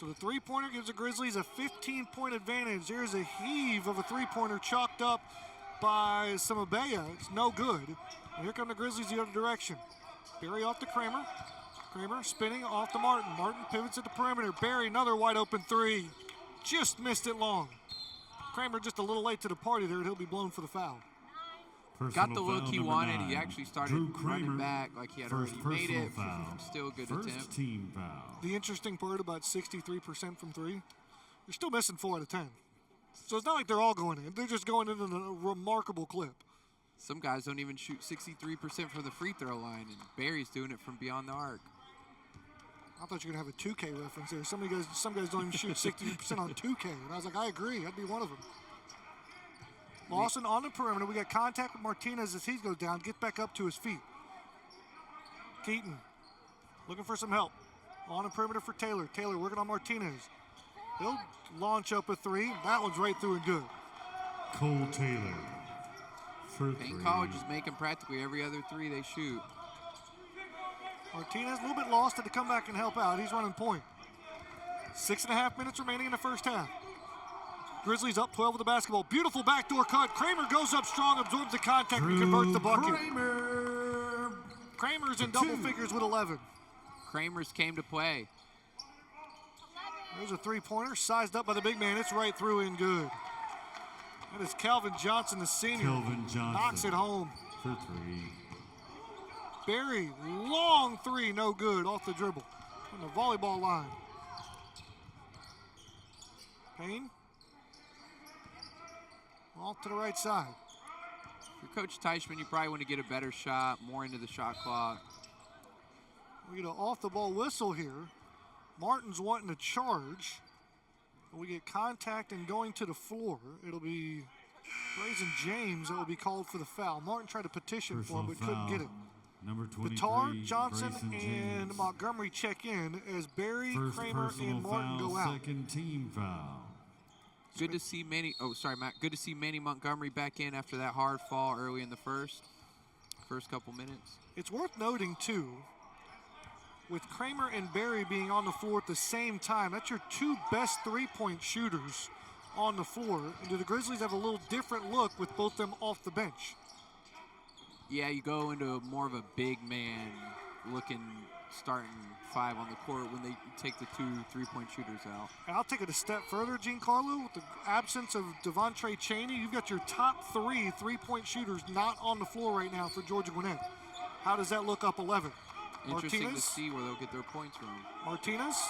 So the three-pointer gives the Grizzlies a 15-point advantage. There's a heave of a three-pointer chalked up by Samabea. It's no good. And here come the Grizzlies the other direction. Barry off to Kramer. Kramer spinning off to Martin. Martin pivots at the perimeter. Barry, another wide-open 3. Just missed it long. Kramer just a little late to the party there, and he'll be blown for the foul. Got the look he wanted. He actually started running back like he had already made it. Still a good attempt. Team foul. The interesting part about 63% from 3, you're still missing 4 out of 10. So it's not like they're all going in. They're just going in at a remarkable clip. Some guys don't even shoot 63% from the free throw line, and Barry's doing it from beyond the arc. I thought you were going to have a 2K reference there. Some guys don't even shoot 60% on 2K. And I was like, I agree. I'd be one of them. Lawson on the perimeter. We got contact with Martinez as he goes down. Get back up to his feet. Keaton looking for some help. On the perimeter for Taylor. Taylor working on Martinez. He'll launch up a 3. That one's right through and good. Cole Taylor for 3. Paine College is making practically every other 3 they shoot. Martinez a little bit lost, had to come back and help out. He's running point. 6.5 minutes remaining in the first half. Grizzlies up 12 with the basketball. Beautiful backdoor cut. Kramer goes up strong, absorbs the contact, and converts the bucket. Kramer's in double figures with 11. Kramer's came to play. There's a three-pointer, sized up by the big man. It's right through and good. That is Calvin Johnson, the senior. Calvin Johnson knocks it home. For three. Barry, long three, no good, off the dribble. On the volleyball line. Paine. Off to the right side. For Coach Teichman, you probably want to get a better shot, more into the shot clock. We get an off-the-ball whistle here. Martin's wanting to charge. We get contact and going to the floor. It'll be Grayson James that will be called for the foul. Martin tried to petition for him, but couldn't get it. Number 23, Vitar, Johnson, Grayson and James. Montgomery check in as Barry, First Kramer, and Martin foul, go out. Second team foul. Good to see Manny. Oh, sorry, Matt. Good to see Manny Montgomery back in after that hard fall early in the first couple minutes. It's worth noting too, with Kramer and Barry being on the floor at the same time, that's your two best three-point shooters on the floor. And do the Grizzlies have a little different look with both them off the bench? Yeah, you go into more of a big man looking starting five on the court when they take the two three-point shooters out. And I'll take it a step further, Giancarlo. With the absence of Devontre Chaney, you've got your top three-point shooters not on the floor right now for Georgia Gwinnett. How does that look up 11? Interesting Martinez. to see where they'll get their points from. Martinez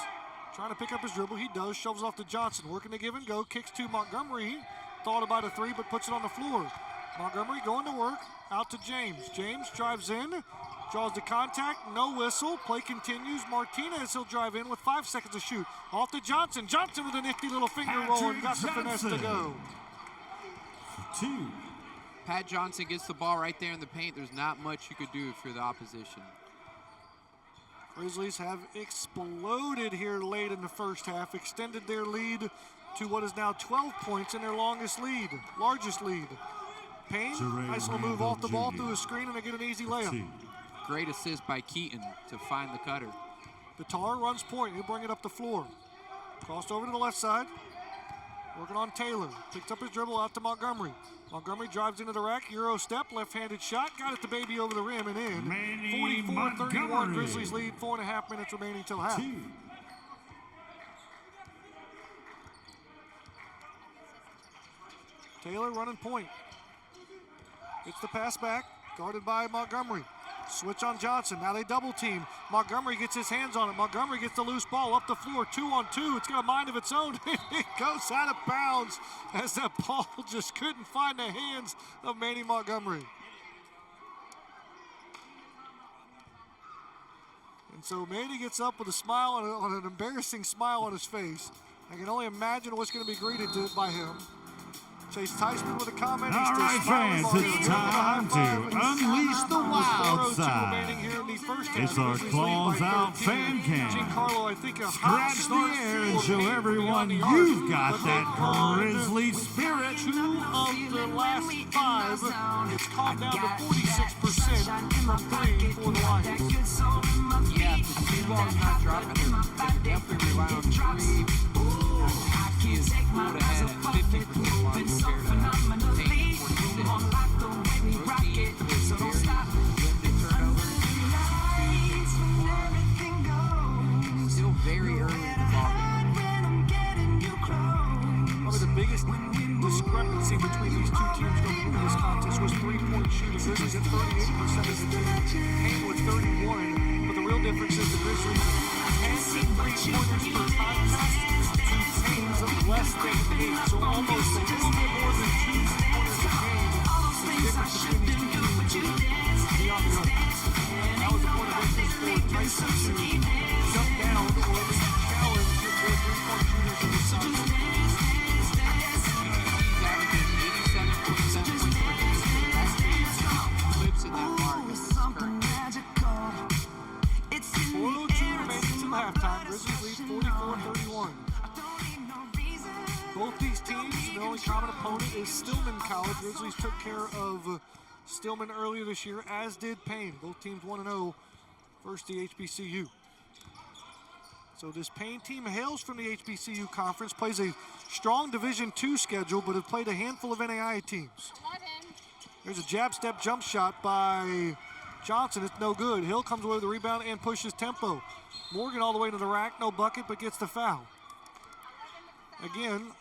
trying to pick up his dribble. He does. Shovels off to Johnson. Working the give and go. Kicks to Montgomery. Thought about a three, but puts it on the floor. Montgomery going to work. Out to James. James drives in. Draws the contact. No whistle. Play continues. Martinez, he'll drive in with 5 seconds to shoot. Off to Johnson. Johnson with a nifty little finger roll and got the finesse to go. Two. Pat Johnson gets the ball right there in the paint. There's not much you could do if you're the opposition. Grizzlies have exploded here late in the first half, extended their lead to what is now 12 points in their largest lead. Paine, nice little move off the ball through a screen, and they get an easy layup. Great assist by Keaton to find the cutter. Vitar runs point. He'll bring it up the floor. Crossed over to the left side. Working on Taylor. Picks up his dribble out to Montgomery. Montgomery drives into the rack. Euro step. Left-handed shot. Got it the baby over the rim and in. 44-31. Grizzlies lead. 4.5 minutes remaining till half. Taylor running point. Gets the pass back. Guarded by Montgomery. Switch on Johnson. Now they double team. Montgomery gets his hands on it. Montgomery gets the loose ball up the floor. 2-on-2. It's got a mind of its own. It goes out of bounds as that ball just couldn't find the hands of Manny Montgomery. And so Manny gets up with a smile on an embarrassing smile on his face. I can only imagine what's going to be greeted by him. Chase Teichman with a comment. All right, fans, it's time to unleash the wild side. It's our claws out fan cam. Scratch the air and show everyone you've got that Grizzly spirit. 2 of the last 5. It's calmed down to 46% from 3 for the Lions. Yeah, if the three ball's not dropping, they definitely rely on 3. He is pulled ahead at 50% while compared to Paine 46. Rotate is very limited turnover. Still very early in the ball game. Probably the biggest discrepancy between these two teams going into this contest was 3-point shooting. Grizzlies at 38% of the team. Paine was 31. But the real difference is the Grizzlies had 3-pointers per contest. Teams of less than 8, so almost a little bit more than 2 pointers a game. The difference between these two teams is beyond the arc. That was the point of interest for Tyson to jump down or at least challenge their 3-point shooters in the side. He's averaging 87% points per game for the last game. Lives in that mark. This is current. 4:02 remaining till halftime. Grizzlies lead 44-31. Both these teams, the only common opponent is Stillman College. Grizzlies took care of Stillman earlier this year, as did Paine. Both teams 1-0 versus the HBCU. So this Paine team hails from the HBCU conference, plays a strong Division II schedule, but have played a handful of NAIA teams. There's a jab step jump shot by Johnson. It's no good. Hill comes away with the rebound and pushes tempo. Morgan all the way to the rack, no bucket, but gets the foul. Again,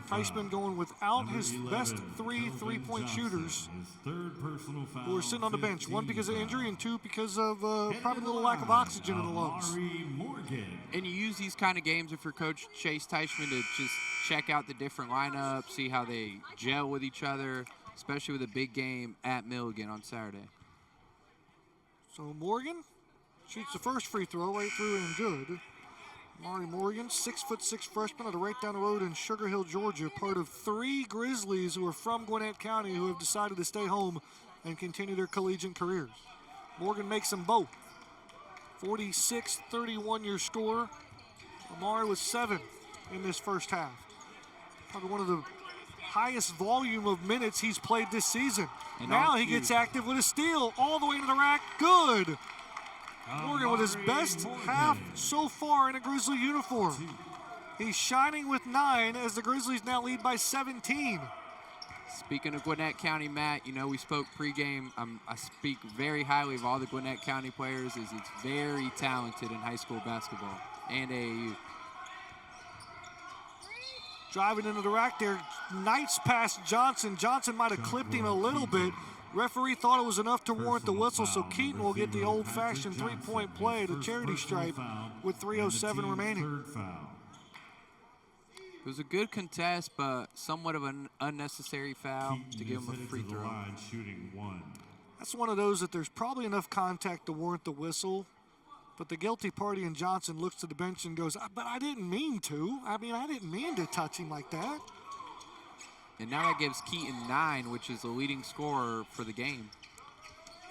Teichman going without Number his 11, best three Kelvin three-point Johnson, shooters his third personal foul, who are sitting on the bench. One because of 15 injury and two because of Headed probably a to little the lack of line, oxygen in the lungs. Amari Morgan. And you use these kind of games if you're Coach Chase Teichman to just check out the different lineups, see how they gel with each other, especially with a big game at Milligan on Saturday. So Morgan shoots the first free throw right through and good. Amari Morgan, 6'6" freshman out of right down the road in Sugar Hill, Georgia, part of 3 Grizzlies who are from Gwinnett County who have decided to stay home and continue their collegiate careers. Morgan makes them both. 46-31 your score. Amari was 7 in this first half. Probably one of the highest volume of minutes he's played this season. And now he gets active with a steal all the way to the rack. Good. Morgan with his best half so far in a Grizzly uniform. He's shining with 9 as the Grizzlies now lead by 17. Speaking of Gwinnett County, Matt, you know, we spoke pregame. I speak very highly of all the Gwinnett County players. It's very talented in high school basketball and AAU. Driving into the rack there, Knights past Johnson. Johnson might have clipped him a little bit. Referee thought it was enough to warrant the whistle, so Keaton will get the old-fashioned three-point play, the charity stripe, with 3:07 remaining. It was a good contest, but somewhat of an unnecessary foul to give him a free throw. That's one of those that there's probably enough contact to warrant the whistle, but the guilty party in Johnson looks to the bench and goes, but I didn't mean to. I didn't mean to touch him like that. And now that gives Keaton 9, which is the leading scorer for the game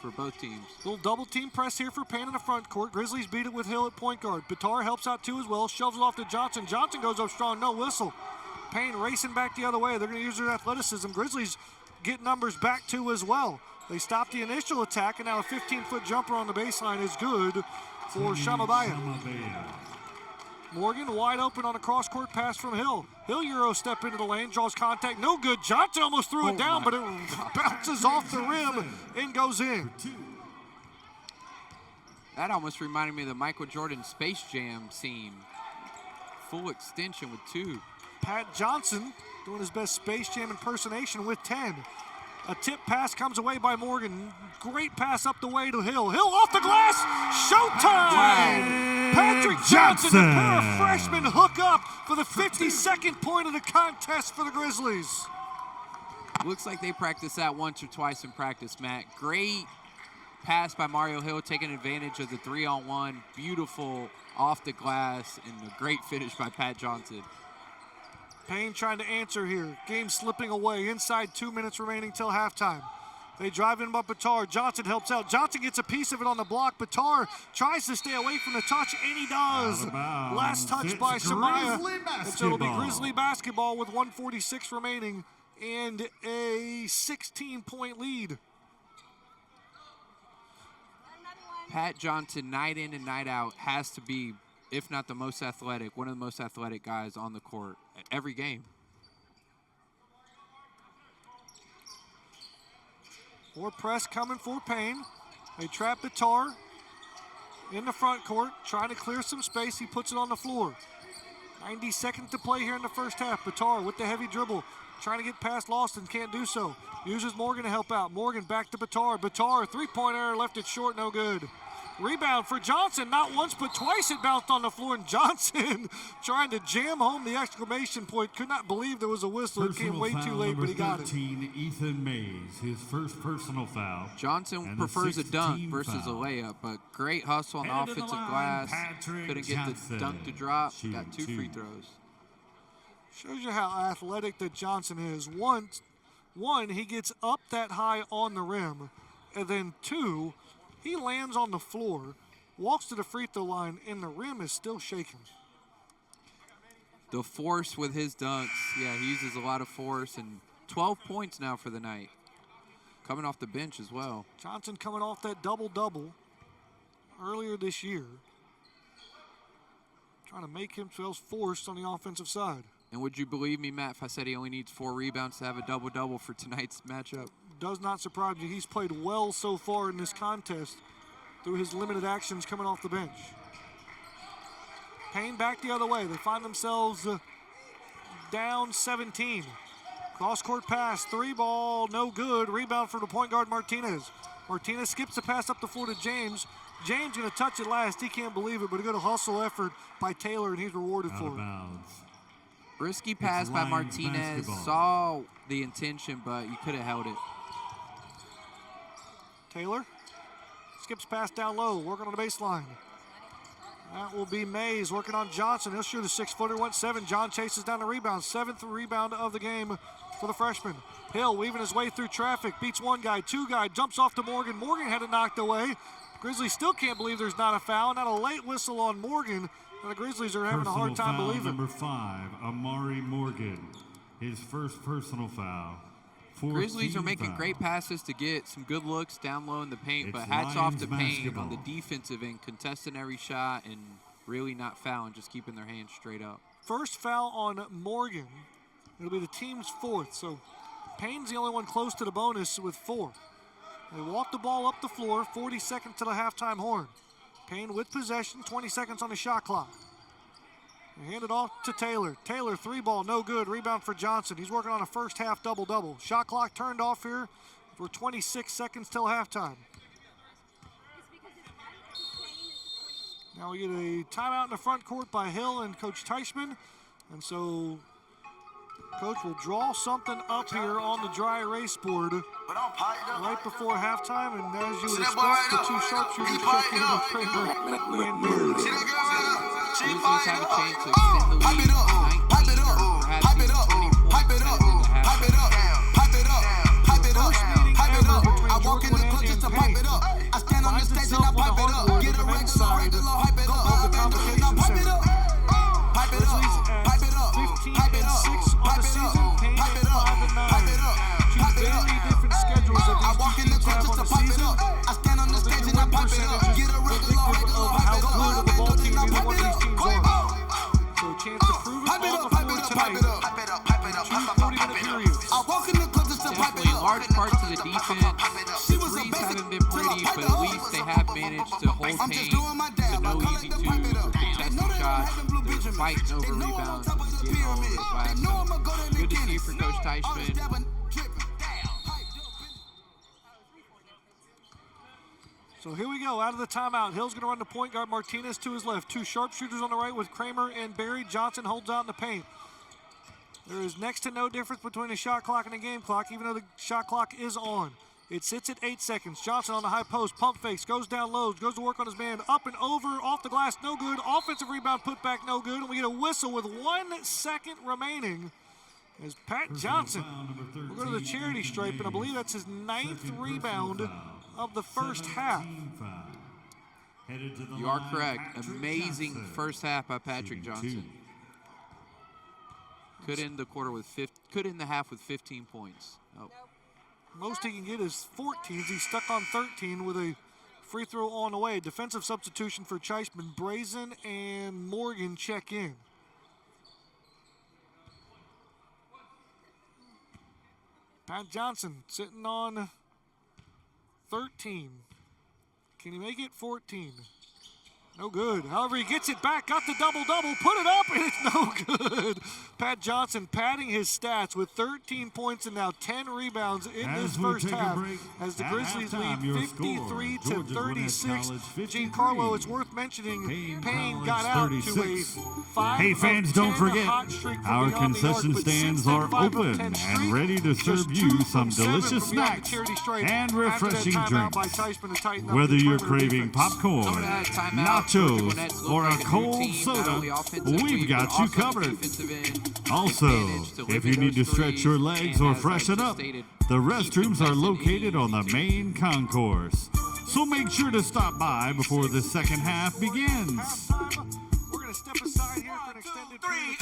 for both teams. Little double team press here for Paine in the front court. Grizzlies beat it with Hill at point guard. Bitar helps out too as well, shoves it off to Johnson. Johnson goes up strong, no whistle. Paine racing back the other way. They're going to use their athleticism. Grizzlies get numbers back too as well. They stopped the initial attack, and now a 15-foot jumper on the baseline is good for Shamabaya. Morgan wide open on a cross-court pass from Hill. Hill Euro step into the lane, draws contact, no good. Johnson almost threw it down, but it bounces off the rim and goes in. That almost reminded me of the Michael Jordan Space Jam scene. Full extension with 2. Pat Johnson doing his best Space Jam impersonation with 10. A tip pass comes away by Morgan. Great pass up the way to Hill. Hill off the glass. Showtime! Wow. Patrick Johnson, the pair of freshmen, hook up for the 52nd point of the contest for the Grizzlies. Looks like they practiced that once or twice in practice, Matt. Great pass by Mario Hill, taking advantage of the 3-on-1. Beautiful off the glass, and a great finish by Pat Johnson. Paine trying to answer here. Game slipping away. Inside 2 minutes remaining till halftime. They drive in by Bitar. Johnson helps out. Johnson gets a piece of it on the block. Bitar tries to stay away from the touch, and he does. Last touch by Samaya. And so it'll be Grizzly basketball with 1:46 remaining and a 16-point lead. Pat Johnson, night in and night out, has to be, if not the most athletic, one of the most athletic guys on the court at every game. More press coming for Paine. They trap Bitar in the front court, trying to clear some space. He puts it on the floor. 90 seconds to play here in the first half. Bitar with the heavy dribble, trying to get past Lawson, can't do so. Uses Morgan to help out. Morgan back to Bitar. Bitar, three-point error, left it short, no good. Rebound for Johnson, not once but twice it bounced on the floor, and Johnson trying to jam home the exclamation point. Could not believe there was a whistle. It came way too late, but he got it. Ethan Mays, his first personal foul. Johnson prefers a dunk versus a layup, but great hustle on the offensive glass. Couldn't get the dunk to drop. Got 2 free throws. Shows you how athletic that Johnson is. One, he gets up that high on the rim, and then 2, he lands on the floor, walks to the free throw line, and the rim is still shaking. The force with his dunks. Yeah, he uses a lot of force, and 12 points now for the night. Coming off the bench as well. Johnson coming off that double-double earlier this year. trying to make himself forced on the offensive side. And would you believe me, Matt, if I said he only needs 4 rebounds to have a double-double for tonight's matchup? Does not surprise me. He's played well so far in this contest through his limited actions coming off the bench. Paine back the other way. They find themselves down 17. Cross-court pass, 3-ball, no good. Rebound for the point guard, Martinez. Martinez skips the pass up the floor to James. James going to touch it last. He can't believe it, but a good hustle effort by Taylor, and he's rewarded for it. Risky pass by Martinez. Saw the intention, but you could have held it. Taylor skips pass down low, working on the baseline. That will be Mays working on Johnson. He'll shoot a 6-footer, went 7. John chases down the rebound. 7th rebound of the game for the freshman. Hill weaving his way through traffic, beats one guy, 2 guy, jumps off to Morgan. Morgan had it knocked away. Grizzlies still can't believe there's not a foul. Not a late whistle on Morgan. And the Grizzlies are having a hard time believing. Number 5, Amari Morgan. His first personal foul. Grizzlies are making great passes to get some good looks down low in the paint, but hats off to Paine on the defensive end, contesting every shot and really not fouling, just keeping their hands straight up. First foul on Morgan. It'll be the team's 4th, so Payne's the only one close to the bonus with 4. They walk the ball up the floor, 40 seconds to the halftime horn. Paine with possession, 20 seconds on the shot clock. They hand it off to Taylor. Taylor, 3-ball, no good. Rebound for Johnson. He's working on a first half double-double. Shot clock turned off here for 26 seconds till halftime. Now we get a timeout in the front court by Hill and Coach Teichman. And so Coach will draw something up here on the dry erase board right before halftime. And as you would expect, the 2 sharpshooters check in with Kramer and Beard. Grizzlies have a chance to extend the lead. Pipe it up, pipe it up, pipe it up, pipe it up, pipe it up, pipe it up, pipe it up, pipe it up. I walk in the club just to pipe it up. I stand on the stage and I pipe it up. Get a regular, hype it up. Now pipe it up, pipe it up, pipe it up, pipe it up, pipe it up, pipe it up, pipe it up, pipe it up. I walk in the club just to pipe it up. I stand on the stage and I pipe it up. Get a regular, pipe it up. So a chance to prove it on the floor tonight. 2 40-minute periods. I walk in the club just to pipe it up. Large parts of the defense. The threes haven't been pretty, but at least they have managed to hold Paine to no easy 2s or contested shots. They're fighting over rebounds and getting all over the glass. So good to see for Coach Teichman. So here we go, out of the timeout. Hill's going to run the point guard, Martinez to his left. 2 sharpshooters on the right with Kramer and Barry. Johnson holds out in the paint. There is next to no difference between the shot clock and the game clock, even though the shot clock is on. It sits at 8 seconds. Johnson on the high post, pump fakes, goes down low, goes to work on his man, up and over, off the glass, no good. Offensive rebound, put back, no good. And we get a whistle with 1 second remaining. As Pat Johnson will go to the charity stripe, and I believe that's his 9th rebound of the first half. You are correct. Amazing first half by Patrick Johnson. Could end the half with 15 points. Oh. Most he can get is 14. He's stuck on 13 with a free throw on the way. Defensive substitution for Teichman. Brazen and Morgan check in. Pat Johnson sitting on 13. Can he make it? 14. No good. However, he gets it back, got the double-double, put it up, and it's no good. Pat Johnson padding his stats with 13 points and now 10 rebounds in this first half as the Grizzlies lead 53-36. Giancarlo, it's worth mentioning, Paine got out to a 5 Hey fans, don't forget, our concession stands are open and ready to serve you some delicious snacks and refreshing drinks. Whether you're craving popcorn, nachos, or a cold soda, we've got you covered. Also, if you need to stretch your legs or freshen up, the restrooms are located on the main concourse. So make sure to stop by before the second half begins. We're going to step aside here for an extended period.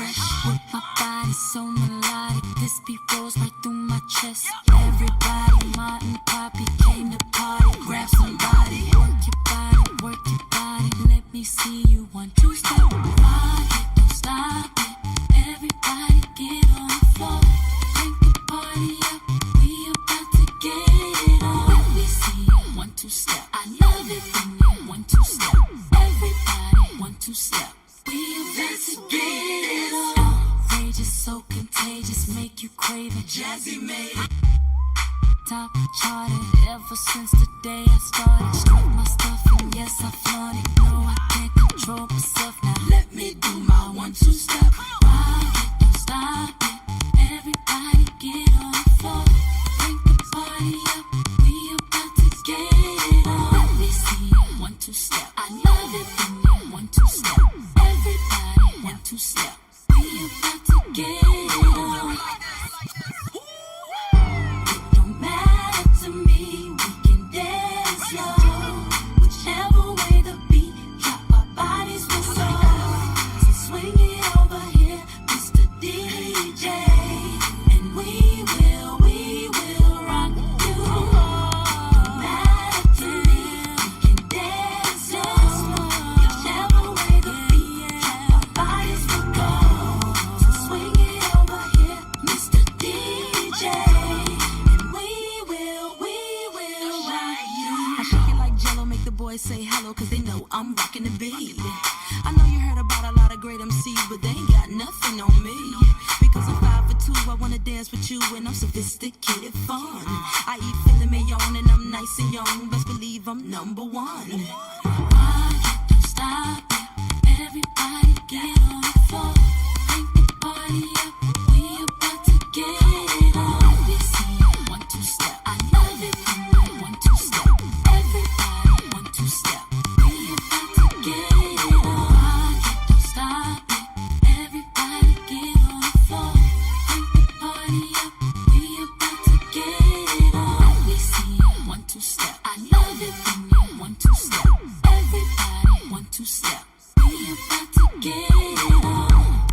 fresh. With my body so melodic, this beat rolls right through my chest. Everybody, Martin, Poppy came to party. Grab somebody, work your body. Let me see you 1, 2 step. Rock it, don't stop it. Everybody get on the floor. Crank the party up, we about to get it on. Let me see you 1, 2 step. I love it when you 1, 2 step. Everybody 1, 2 step. We about to get it on. Outrageous, so contagious, make you crave it. Jazzy made it. Top charted ever since the day I started. Struck my stuff and yes I flaunt it. No, I can't control myself now. Let me do my 1, 2 step. Rock it, don't stop it. Everybody get on the floor. Crank the party up. We about to get it on. Let me see you 1, 2 step. I love it when you 1, 2 step. Everybody 1, 2 step. We about to get it on. To me, we can dance slow. Whichever way the beat drop, our bodies will slow. So swing it over here, Mr. DJ, and we will rock you. No matter to me, we can dance slow. Whichever way the beat drop, our bodies will go. So swing it over here, Mr. DJ. Boys say hello cause they know I'm rocking the beat. I know you heard about a lot of great MCs, but they ain't got nothing on me. Because I'm 5 for 2, I wanna dance with you and I'm sophisticated fun. I eat filet mignon and I'm nice and young. Best believe I'm number 1. Rock it, don't stop it. Everybody get on the floor. Crank the party up. We about to get it on. Let me see you 1, 2 step. I love it when you 1, 2 step. Everybody 1, 2 step. We about to get it on. Rock it, don't stop it. Everybody get on the floor. Crank the party up. We about to get it on. Let me see you 1, 2 step. I love it when you 1, 2 step. Everybody 1, 2 step. We about to get it on.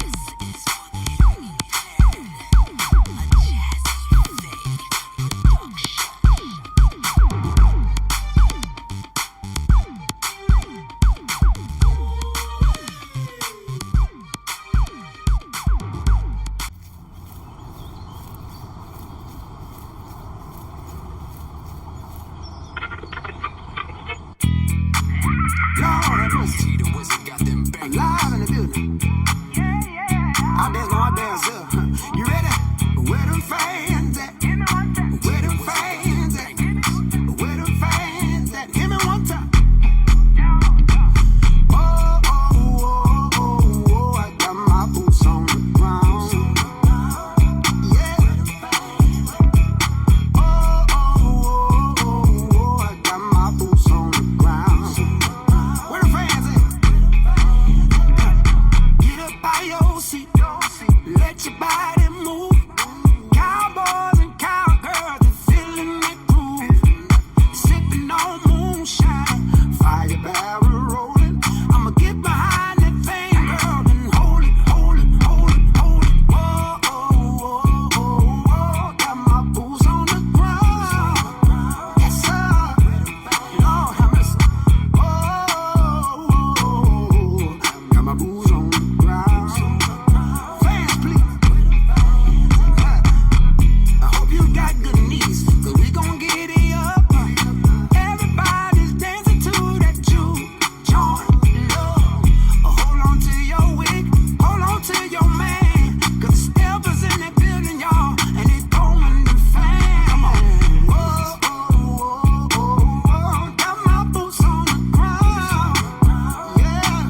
This is for the young. A Jazzy Fade production. Live in the building. I dance, no, I dance up. You ready? Where them fans at? Where them fans at? Where them fans at? Give me 1 time. Oh, oh, oh, oh, oh, I got my boots on the ground. Yeah. Oh, oh, oh, oh, oh, I got my boots on the ground. Where the fans at? Get up by your seat. Let your body move. Cowboys and cowgirls, they're feeling that groove. Sipping on moonshine, fire barrel rolling. I'ma get behind that thing, girl, and hold it, hold it, hold it, hold it. Whoa, oh, oh, oh, oh. Got my boots on the ground. Yes, sir. Lord have mercy. Oh, oh, oh. Got my boots on the ground. Fans, please. I hope you got good knees, cause we gon' get it up. Everybody's dancing to that juke joint. Love. Hold on to your wig, hold on to your man. Cause Elvis in that building, y'all, and it's going to fan. Come on. Whoa, oh, oh, oh, oh. Got my boots on the ground. Yeah.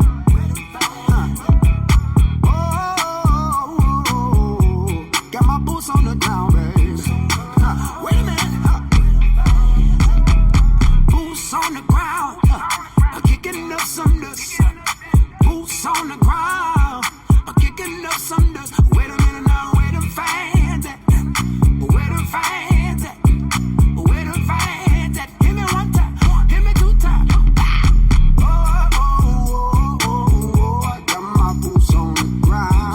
Oh, got my boots on the ground, baby. Wait a minute. Boots on the ground. Kicking up some dust. Boots on the ground. Kicking up some dust. Wait a minute now. Where them fans at? Where them fans at? Where them fans at? Hit me 1 time. Hit me 2 times. Oh, oh, oh, oh, oh. I got my boots on the ground.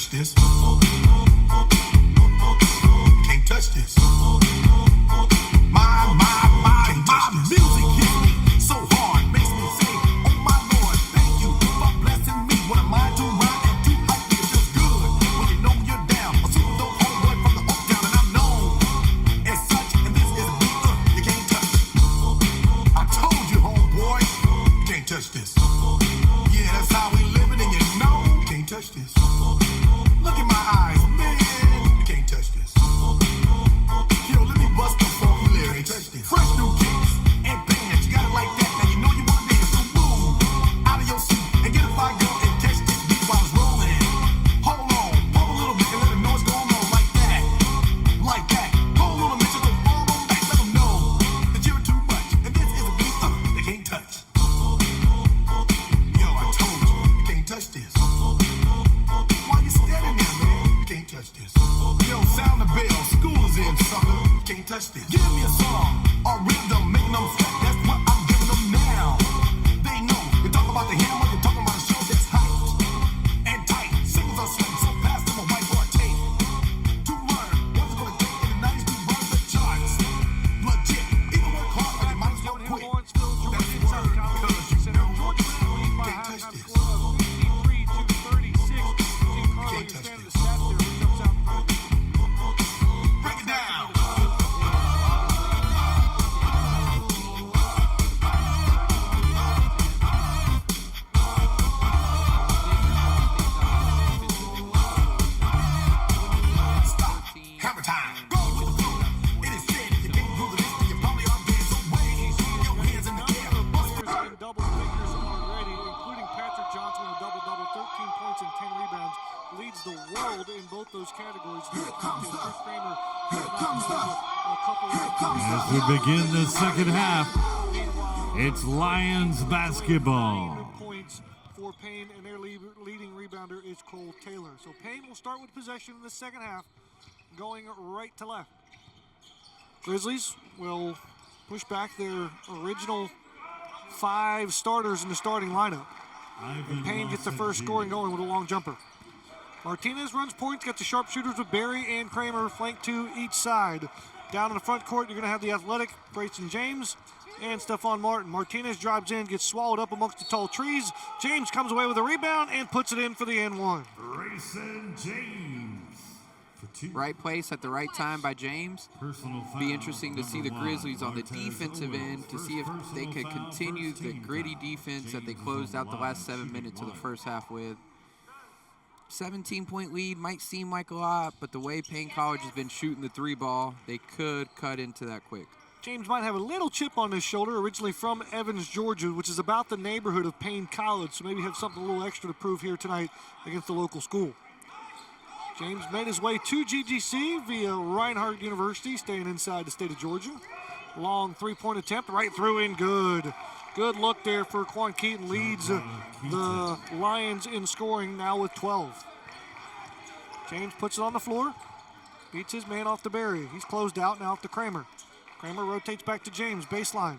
touch this. Can't touch this. My music hits me so hard, makes me say, oh my Lord, thank you for blessing me. What am I to ride and do hype? It feels good when you know you're down. A super dope homeboy from the Oak Town, and I'm known as such. And this is a beat you can't touch. I told you, homeboy, you can't touch this. Yeah, that's how we living, and you know you can't touch this. Look in my eyes, man, you can't touch this. Yo, let me bust the funky lyrics. Fresh new kicks and bands, you got it like that. Now you know you want to dance, so move out of your seat and get a fire girl and catch this beat while it's rolling. Hold on, pump a little bit and let them know what's going on like that. Like that. Hold a little bit, just don't fall on back. Let them know that you're too much. And this is a beat they can't touch. Yo, I told you, you can't touch this. Why you standing there, man? You can't touch this. Yo, sound the bell, school is in, sucker. You can't touch this. Give me a song or rhythm, making them sweat. That's what I'm giving them now. They know. You talk about the hammer, you're talking about a show that's hyped and tight. Singles are sweating so fast, I'm a whiteboard tape. To learn what's it gonna take in the 90s to run the charts. Legit. Even work hard, but you might as well quit. That's the word, because you know you can't touch this. Can't touch this. Break it down. Stop. Hammer time. Go with the flow. It is said if you can't do the list, then you probably are dead. So wave your hands in the air. Bust it. In double figures already, including Patrick Johnson with a double-double, 13 points and 10 rebounds. Leads the world in both those categories. Here comes the Kramer. Here comes the As we begin the second half, it's Lions basketball. Points for Paine, and their leading rebounder is Cole Taylor. So Paine will start with possession in the second half, going right to left. Grizzlies will push back their original 5 starters in the starting lineup. And Paine gets the first scoring going with a long jumper. Martinez runs points, got the sharpshooters with Barry and Kramer flanked to each side. Down in the front court, you're going to have the athletic Grayson James and Stephon Martin. Martinez drives in, gets swallowed up amongst the tall trees. James comes away with a rebound and puts it in for the N1. Grayson James for 2. Right place at the right time by James. Be interesting to see the Grizzlies on the defensive end to see if they could continue the gritty defense that they closed out the last 7 minutes of the first half with. 17-point lead might seem like a lot, but the way Paine College has been shooting the 3 ball, they could cut into that quick. James might have a little chip on his shoulder, originally from Evans, Georgia, which is about the neighborhood of Paine College, so maybe have something a little extra to prove here tonight against the local school. James made his way to GGC via Reinhardt University, staying inside the state of Georgia. Long 3-point attempt, right through and good. Good look there for Quan Keaton, leads the Lions in scoring now with 12. James puts it on the floor, beats his man off to Barry. He's closed out now off to Kramer. Kramer rotates back to James, baseline.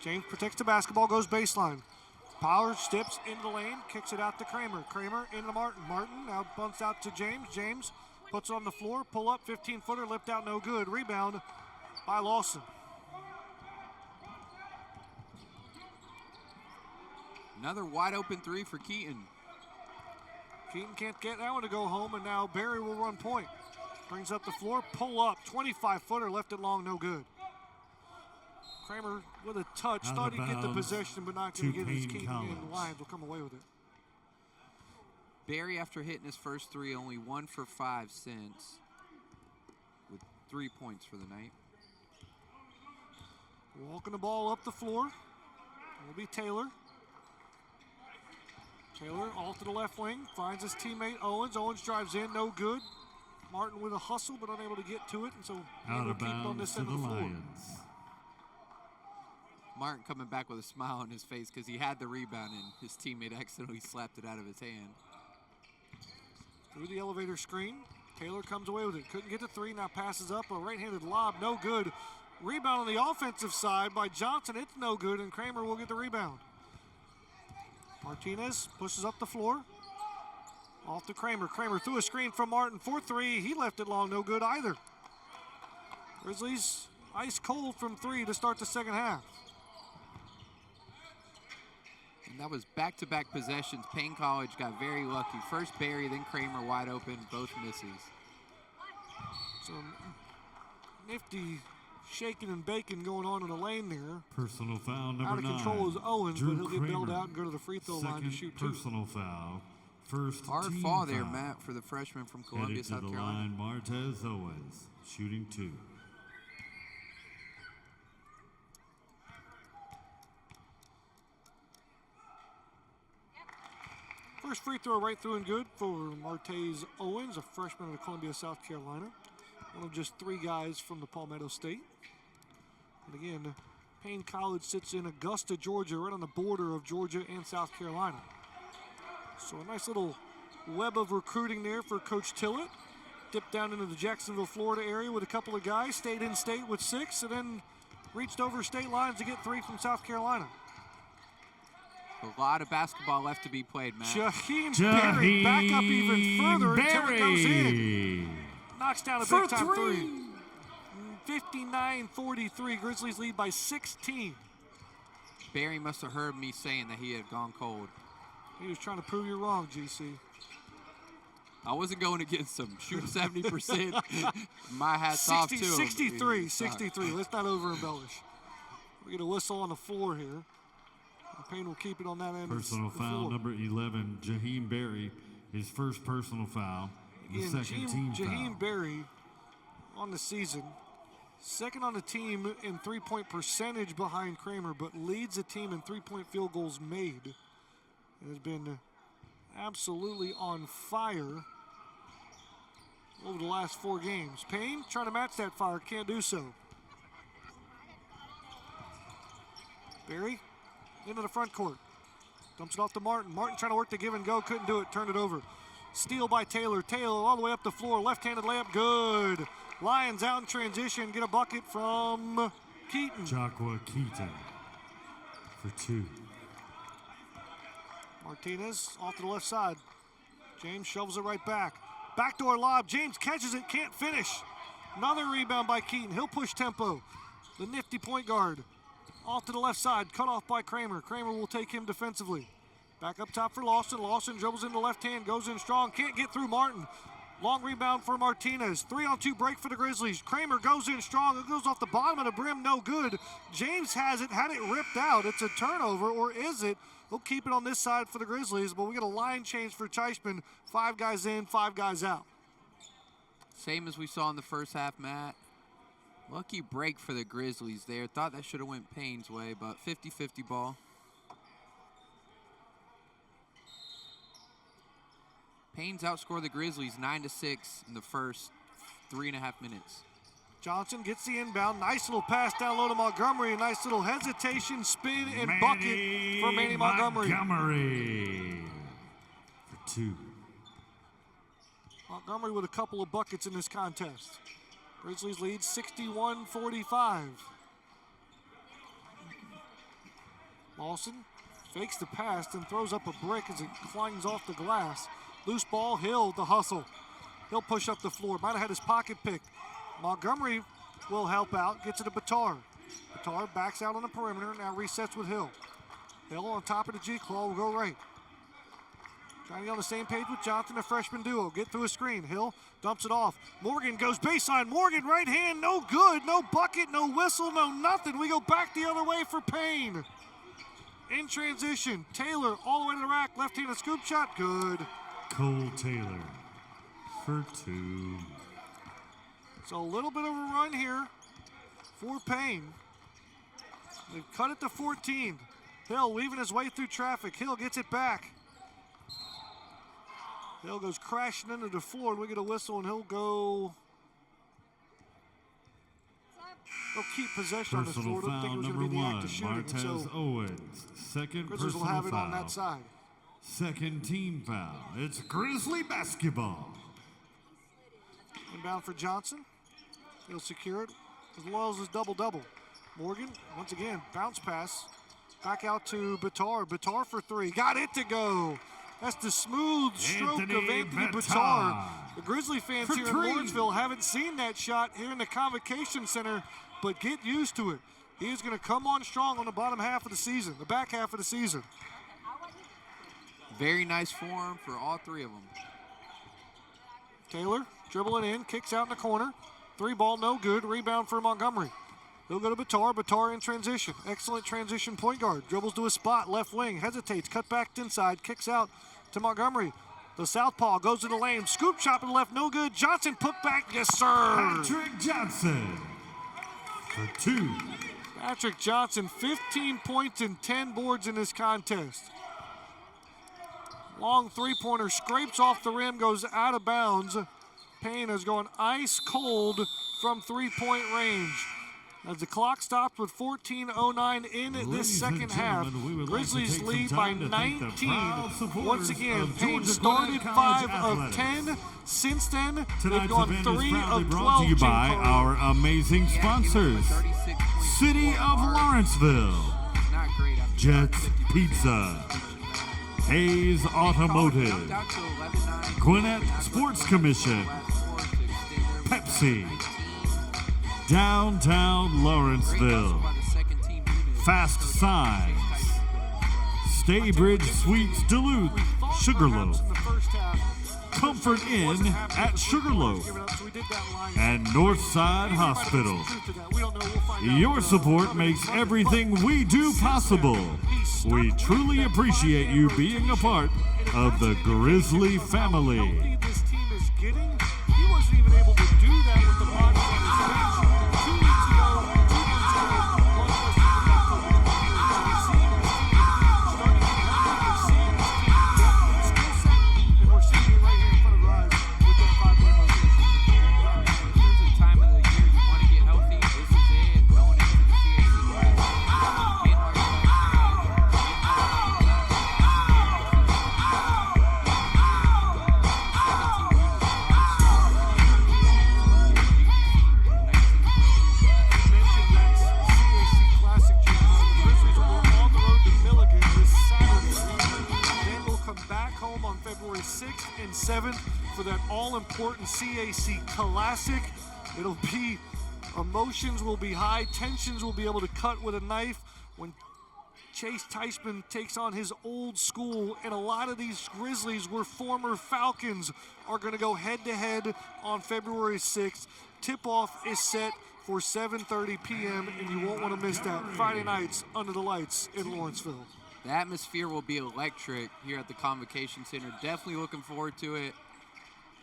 James protects the basketball, goes baseline. Power steps into the lane, kicks it out to Kramer. Kramer into Martin. Martin now bunts out to James. James puts it on the floor, pull up, 15-footer, lift out, no good. Rebound by Lawson. Another wide open 3 for Keaton. Keaton can't get that one to go home, and now Barry will run point. Brings up the floor, pull up, 25-footer, left it long, no good. Kramer with a touch, thought he'd get the possession, but not going to get his Keaton, and the Lions will come away with it. Barry, after hitting his first 3, only 1 for 5 since, with 3 points for the night. Walking the ball up the floor will be Taylor. Taylor all to the left wing, finds his teammate Owens. Owens drives in, no good. Martin with a hustle, but unable to get to it, and so able to keep it on this end of the floor. Martin coming back with a smile on his face because he had the rebound and his teammate accidentally slapped it out of his hand. Through the elevator screen, Taylor comes away with it. Couldn't get the 3, now passes up, a right-handed lob, no good. Rebound on the offensive side by Johnson, it's no good, and Kramer will get the rebound. Martinez pushes up the floor. Off to Kramer. Kramer threw a screen from Martin for three. He left it long, no good either. Grizzlies ice cold from three to start the second half. And that was back-to-back possessions. Paine College got very lucky. First Barry, then Kramer wide open, both misses. Some nifty shaking and baking going on in the lane there. Personal foul number 9. Out of control is Owens, Drew but he'll get bailed Kramer. out and go to the free throw line to shoot two. Personal foul. First Hard team fall there, foul. Matt, for the freshman from Columbia, Headed to South the Carolina. line, Martez Owens, shooting 2. First free throw right through and good for Martez Owens, a freshman out of Columbia, South Carolina. One of just 3 guys from the Palmetto State. And again, Paine College sits in Augusta, Georgia, right on the border of Georgia and South Carolina. So a nice little web of recruiting there for Coach Tillett. Dipped down into the Jacksonville, Florida area with a couple of guys, stayed in state with 6, and then reached over state lines to get 3 from South Carolina. A lot of basketball left to be played, Matt. Jaheim Berry back up even further until it goes in. Knocks down a big-time three. 59-43, Grizzlies lead by 16. Barry must have heard me saying that he had gone cold. He was trying to prove you wrong, GC. I wasn't going against him. Shoot 70%. My hat's off to him. 63. Let's not over-embellish. We get a whistle on the floor here. Paine will keep it on that end. Personal foul number 11, Jaheim Berry, his first personal foul. The second team foul. Jaheim Berry on the season, second on the team in three-point percentage behind Kramer, but leads the team in three-point field goals made. Has been absolutely on fire over the last 4 games. Paine trying to match that fire, can't do so. Berry into the front court. Dumps it off to Martin. Martin trying to work the give and go, couldn't do it, turned it over. Steal by Taylor. Taylor all the way up the floor, left-handed layup, good. Lions out in transition, get a bucket from Keaton. Joshua Keaton for 2. Martinez off to the left side. James shovels it right back. Backdoor lob. James catches it, can't finish. Another rebound by Keaton. He'll push tempo. The nifty point guard. Off to the left side, cut off by Kramer. Kramer will take him defensively. Back up top for Lawson. Lawson dribbles in the left hand, goes in strong, can't get through Martin. Long rebound for Martinez. 3-on-2 break for the Grizzlies. Kramer goes in strong. It goes off the bottom of the brim, no good. James has it, had it ripped out. It's a turnover, or is it? We'll keep it on this side for the Grizzlies, but we get a line change for Teichman. 5 guys in, 5 guys out. Same as we saw in the first half, Matt. Lucky break for the Grizzlies there. Thought that should have went Paine's way, but 50-50 ball. Paine's outscored the Grizzlies 9-6 in the first 3.5 minutes. Johnson gets the inbound. Nice little pass down low to Montgomery. A nice little hesitation, spin, and bucket for Manny Montgomery. For 2. Montgomery with a couple of buckets in this contest. Grizzlies lead 61-45. Lawson fakes the pass and throws up a brick as it climbs off the glass. Loose ball, Hill, the hustle. He'll push up the floor. Might have had his pocket picked. Montgomery will help out, gets it to Bitar. Bitar backs out on the perimeter, now resets with Hill. Hill on top of the G-claw will go right. Trying to get on the same page with Johnson, a freshman duo. Get through a screen. Hill dumps it off. Morgan goes baseline. Morgan right hand, no good. No bucket, no whistle, no nothing. We go back the other way for Paine. In transition, Taylor all the way to the rack. Left-handed scoop shot, good. Cole Taylor for 2. So a little bit of a run here for Paine. They've cut it to 14. Hill weaving his way through traffic. Hill gets it back. Hill goes crashing into the floor, and we get a whistle, and he'll go. They'll keep possession on this floor. Don't think it was going to be the act of shooting. Martez Owens, second Grizzlies personal will have it foul. on that side. Second team foul. It's Grizzly basketball. Inbound for Johnson. He'll secure it as well as his double-double. Morgan, once again, bounce pass. Back out to Bitar. Bitar for 3. Got it to go. That's the smooth stroke of Anthony Bitar. Bitar. The Grizzly fans For here in three. Lawrenceville haven't seen that shot here in the Convocation Center, but get used to it. He is going to come on strong on the bottom half of the season, the back half of the season. Very nice form for all three of them. Taylor dribbling in, kicks out in the corner. 3-ball, no good. Rebound for Montgomery. He'll go to Bitar. Bitar in transition. Excellent transition point guard. Dribbles to a spot, left wing, hesitates, cut back inside, kicks out to Montgomery. The southpaw goes to the lane. Scoop shot to the left, no good. Johnson put back, yes sir. Patrick Johnson for 2. Patrick Johnson, 15 points and 10 boards in this contest. Long three-pointer scrapes off the rim, goes out of bounds. Paine is going ice cold from three-point range. As the clock stopped with 14:09 in this second half, Grizzlies lead by 19. Once again, Paine started 5 of 10. Since then, they've Tonight's gone event 3 is proudly of brought 12. to you by our amazing sponsors. City of Lawrenceville, Jets Pizza, Hayes Automotive, Gwinnett Sports Commission, Pepsi, Downtown Lawrenceville, Fast Signs, Staybridge Suites Duluth, Sugarloaf, Comfort Inn at Sugarloaf, and Northside Hospital. Your support makes everything we do possible. We truly appreciate you being a part of the Grizzly family. This team is getting. He wasn't even able to do that with the bodies on his bench 2 weeks ago, 2 months ago, much less even got COVID. So we're seeing this team starting to be healthy. We're seeing this team depth and skill set, and we're seeing it right here in front of our eyes with that 5-win rotation. If there's a time of the year you want to get healthy, this is it. Going into the CAC. February 6th and 7th for that all-important CAC Classic. It'll be, emotions will be high, tensions will be able to cut with a knife when Chase Teichman takes on his old school, and a lot of these Grizzlies were former Falcons are going to go head-to-head on February 6th. Tip-off is set for 7:30 p.m., and you won't want to miss that. Friday nights under the lights in Lawrenceville. The atmosphere will be electric here at the Convocation Center. Definitely looking forward to it.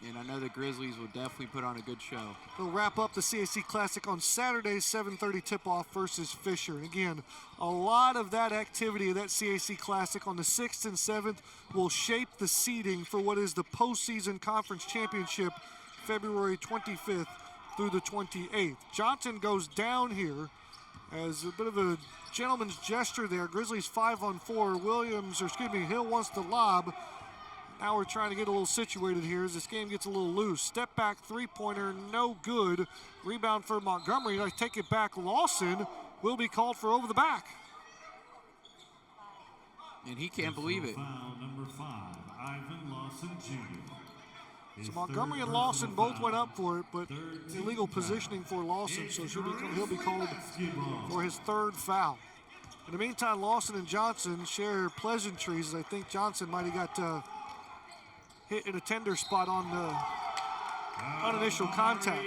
And I know the Grizzlies will definitely put on a good show. They'll wrap up the CAC Classic on Saturday, 7:30 tip-off versus Fisher. And again, a lot of that activity of that CAC Classic on the 6th and 7th will shape the seeding for what is the postseason conference championship, February 25th through the 28th. Johnson goes down here as a bit of a gentleman's gesture there. Grizzlies 5-on-4. Hill wants to lob. Now we're trying to get a little situated here as this game gets a little loose. Step back three-pointer, no good. Rebound for Montgomery. I take it back. Lawson will be called for over the back. And he can't believe it. Foul number 5, Ivan Lawson Jr. So Montgomery and Lawson both went up for it, but illegal positioning for Lawson, so he'll be called for his 3rd foul. In the meantime, Lawson and Johnson share pleasantries, as I think Johnson might have got hit in a tender spot on initial contact.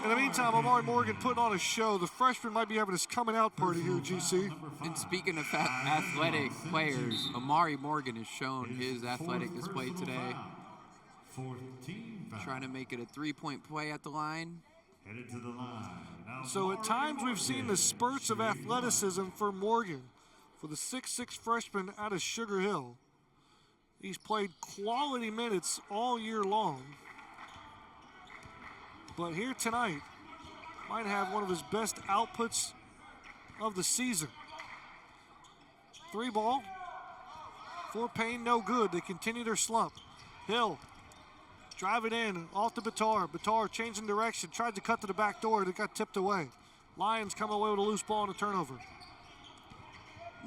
In the meantime, Amari Morgan putting on a show. The freshman might be having his coming out party here at GC. And speaking of athletic players, Amari Morgan has shown his athletic display today. 14 foul. Trying to make it a 3-point play at the line. Headed to the line. Now So at times we've seen the spurts of athleticism for Morgan, for the 6'6 freshman out of Sugar Hill. He's played quality minutes all year long. But here tonight, might have one of his best outputs of the season. 3-ball for Paine, no good. They continue their slump. Hill, drive it in, off to Bitar. Bitar changing direction, tried to cut to the back door, and it got tipped away. Lions come away with a loose ball and a turnover.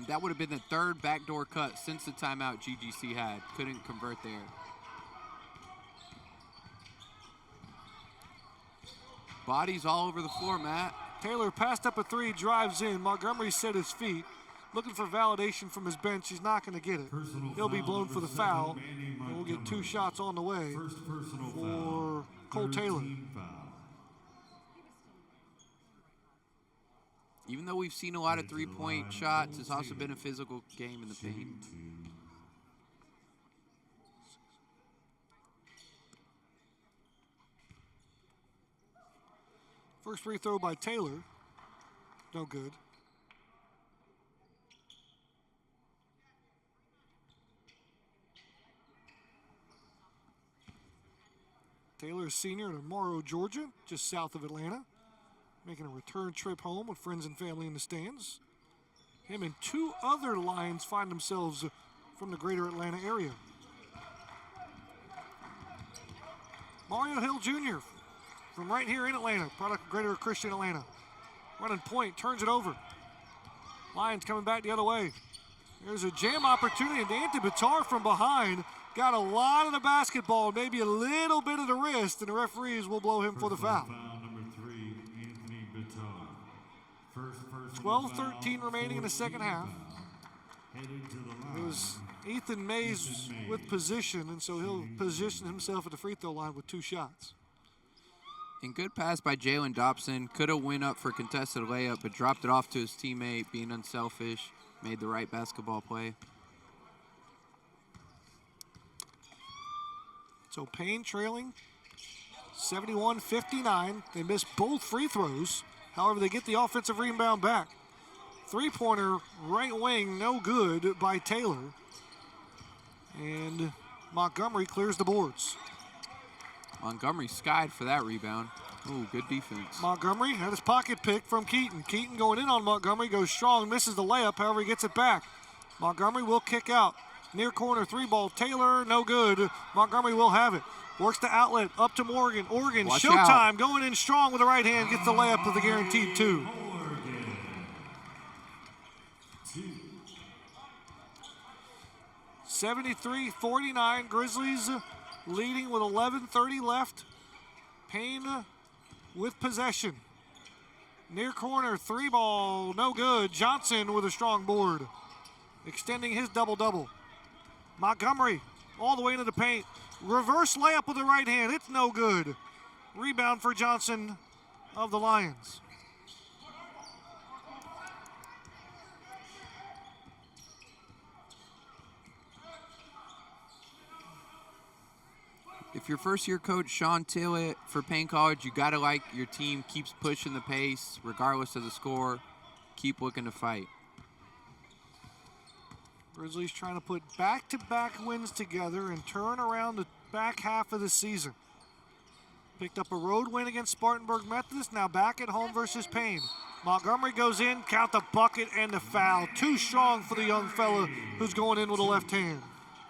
That would have been the third backdoor cut since the timeout GGC had. Couldn't convert there. Bodies all over the floor, Matt. Taylor passed up a three, drives in. Montgomery set his feet, looking for validation from his bench. He's not going to get it. He'll be blown for the foul, and we'll get 2 shots on the way for Cole Taylor. Even though we've seen a lot of three-point shots, it's also been a physical game in the paint. First free throw by Taylor. No good. Taylor is senior in Morrow, Georgia, just south of Atlanta. Making a return trip home with friends and family in the stands. Him and 2 other Lions find themselves from the greater Atlanta area. Mario Hill Jr. from right here in Atlanta, product of Greater Christian Atlanta. Running point, turns it over. Lions coming back the other way. There's a jam opportunity, and Dante Bitar from behind got a lot of the basketball, maybe a little bit of the wrist, and the referees will blow him for the foul. 12-13 remaining in the second half. It was Ethan Mays with position, and so he'll position himself at the free throw line with 2 shots. And good pass by Jalen Dobson. Could have went up for a contested layup, but dropped it off to his teammate, being unselfish. Made the right basketball play. So Paine trailing 71-59. They missed both free throws. However, they get the offensive rebound back. Three-pointer right wing, no good by Taylor. And Montgomery clears the boards. Montgomery skied for that rebound. Ooh, good defense. Montgomery had his pocket pick from Keaton. Keaton going in on Montgomery, goes strong, misses the layup, however he gets it back. Montgomery will kick out. Near corner, 3-ball, Taylor, no good. Montgomery will have it. Works the outlet, up to Morgan. Oregon, Watch showtime, out. going in strong with the right hand, gets the layup with the guaranteed 2. Oregon. 2. 73-49, Grizzlies leading with 11:30 left. Paine with possession. Near corner, 3-ball, no good. Johnson with a strong board, extending his double-double. Montgomery all the way into the paint. Reverse layup with the right hand. It's no good. Rebound for Johnson of the Lions. If you're first-year coach Sean Tillett for Paine College, you got to like your team keeps pushing the pace regardless of the score. Keep looking to fight. Grizzlies trying to put back-to-back wins together and turn around the back half of the season. Picked up a road win against Spartanburg Methodist, now back at home versus Paine. Montgomery goes in, count the bucket and the foul. Too strong for the young fella who's going in with a left hand.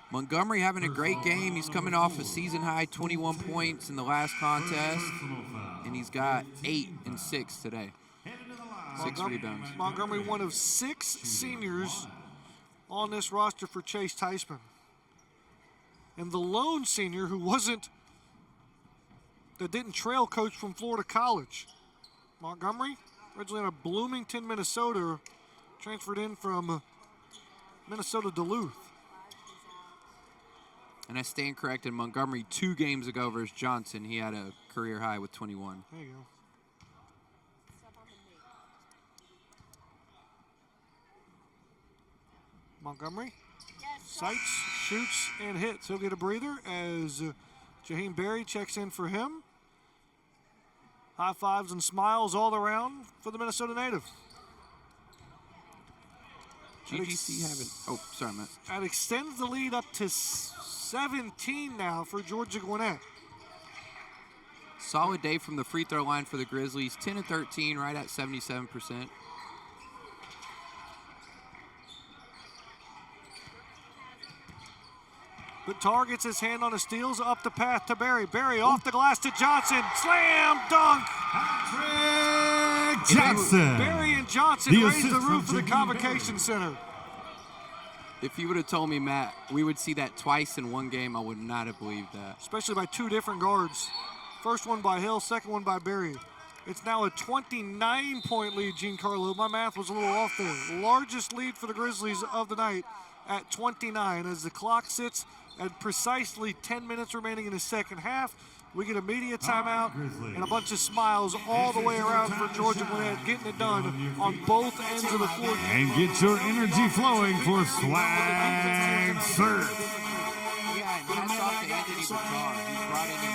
Montgomery having a great game. He's coming off a season-high 21 points in the last contest, and he's got 8 and 6 today. 6 rebounds. Montgomery, one of 6 seniors on this roster for Chase Teisman. And the lone senior that didn't trail coach from Florida College. Montgomery, originally out of Bloomington, Minnesota, transferred in from Minnesota Duluth. And I stand corrected, Montgomery 2 games ago versus Johnson, he had a career high with 21. There you go. Montgomery sights, shoots, and hits. He'll get a breather as Jaheim Berry checks in for him. High fives and smiles all around for the Minnesota native. GGC having, oh, sorry, Matt. That extends the lead up to 17 now for Georgia Gwinnett. Solid day from the free throw line for the Grizzlies. 10 and 13, right at 77%. But Tar gets his hand on the steals, up the path to Berry. Berry off the glass to Johnson. Slam dunk. Patrick Jackson. Berry and Johnson raise the roof of the Convocation Center. If you would have told me, Matt, we would see that twice in one game, I would not have believed that. Especially by two different guards. First one by Hill, second one by Berry. It's now a 29-point lead, Giancarlo. My math was a little off there. Largest lead for the Grizzlies of the night at 29 as the clock sits at precisely 10 minutes remaining in the second half. We get a media timeout and a bunch of smiles all the way around for Georgia Gwinnett, getting it done on both ends of the floor. And get your energy flowing for Swag Surf. Yeah, and hats off to Anthony Bouchard. He's brought in a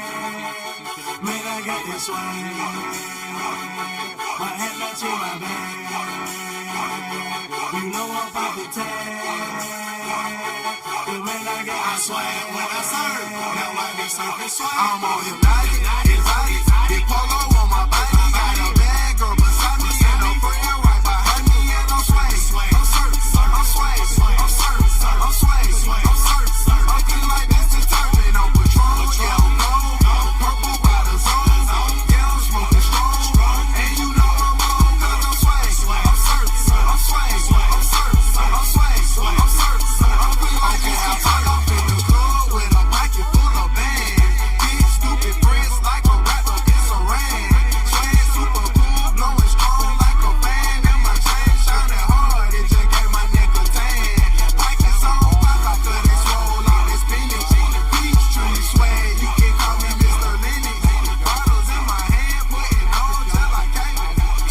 Man, I got this swag. My hand not to my back. You know I'm poppin' tag. Man, I got my swag when I serve. Now I be surfing swag. I'm on hypnotic, exotic. Big polo on my body. Got a bad girl beside me and a friend right behind me. And I'm swag. I'm surf. I'm swag. I'm surf. I'm swag. I'm surf. I'm feeling like this is turning on Patron. Yellow gold. Purple by the zone. Yeah, I'm smoking strong. And you know I'm on 'cause I'm swag. I'm surf. I'm swag. I'm surf. I'm swag. I'm surf. I'm feeling like this is turning off in the club with a pocket full of bands. Big stupid friends like a rapper, it's a rain. Swag super cool, blowing strong like a fan. And my chain shining hard, it just gave my neck a tan. Pockets on fire after they swole all this spinach. Peach tree swag, you can call me Mr. Lennox. Bottles in my hand, putting on till I came.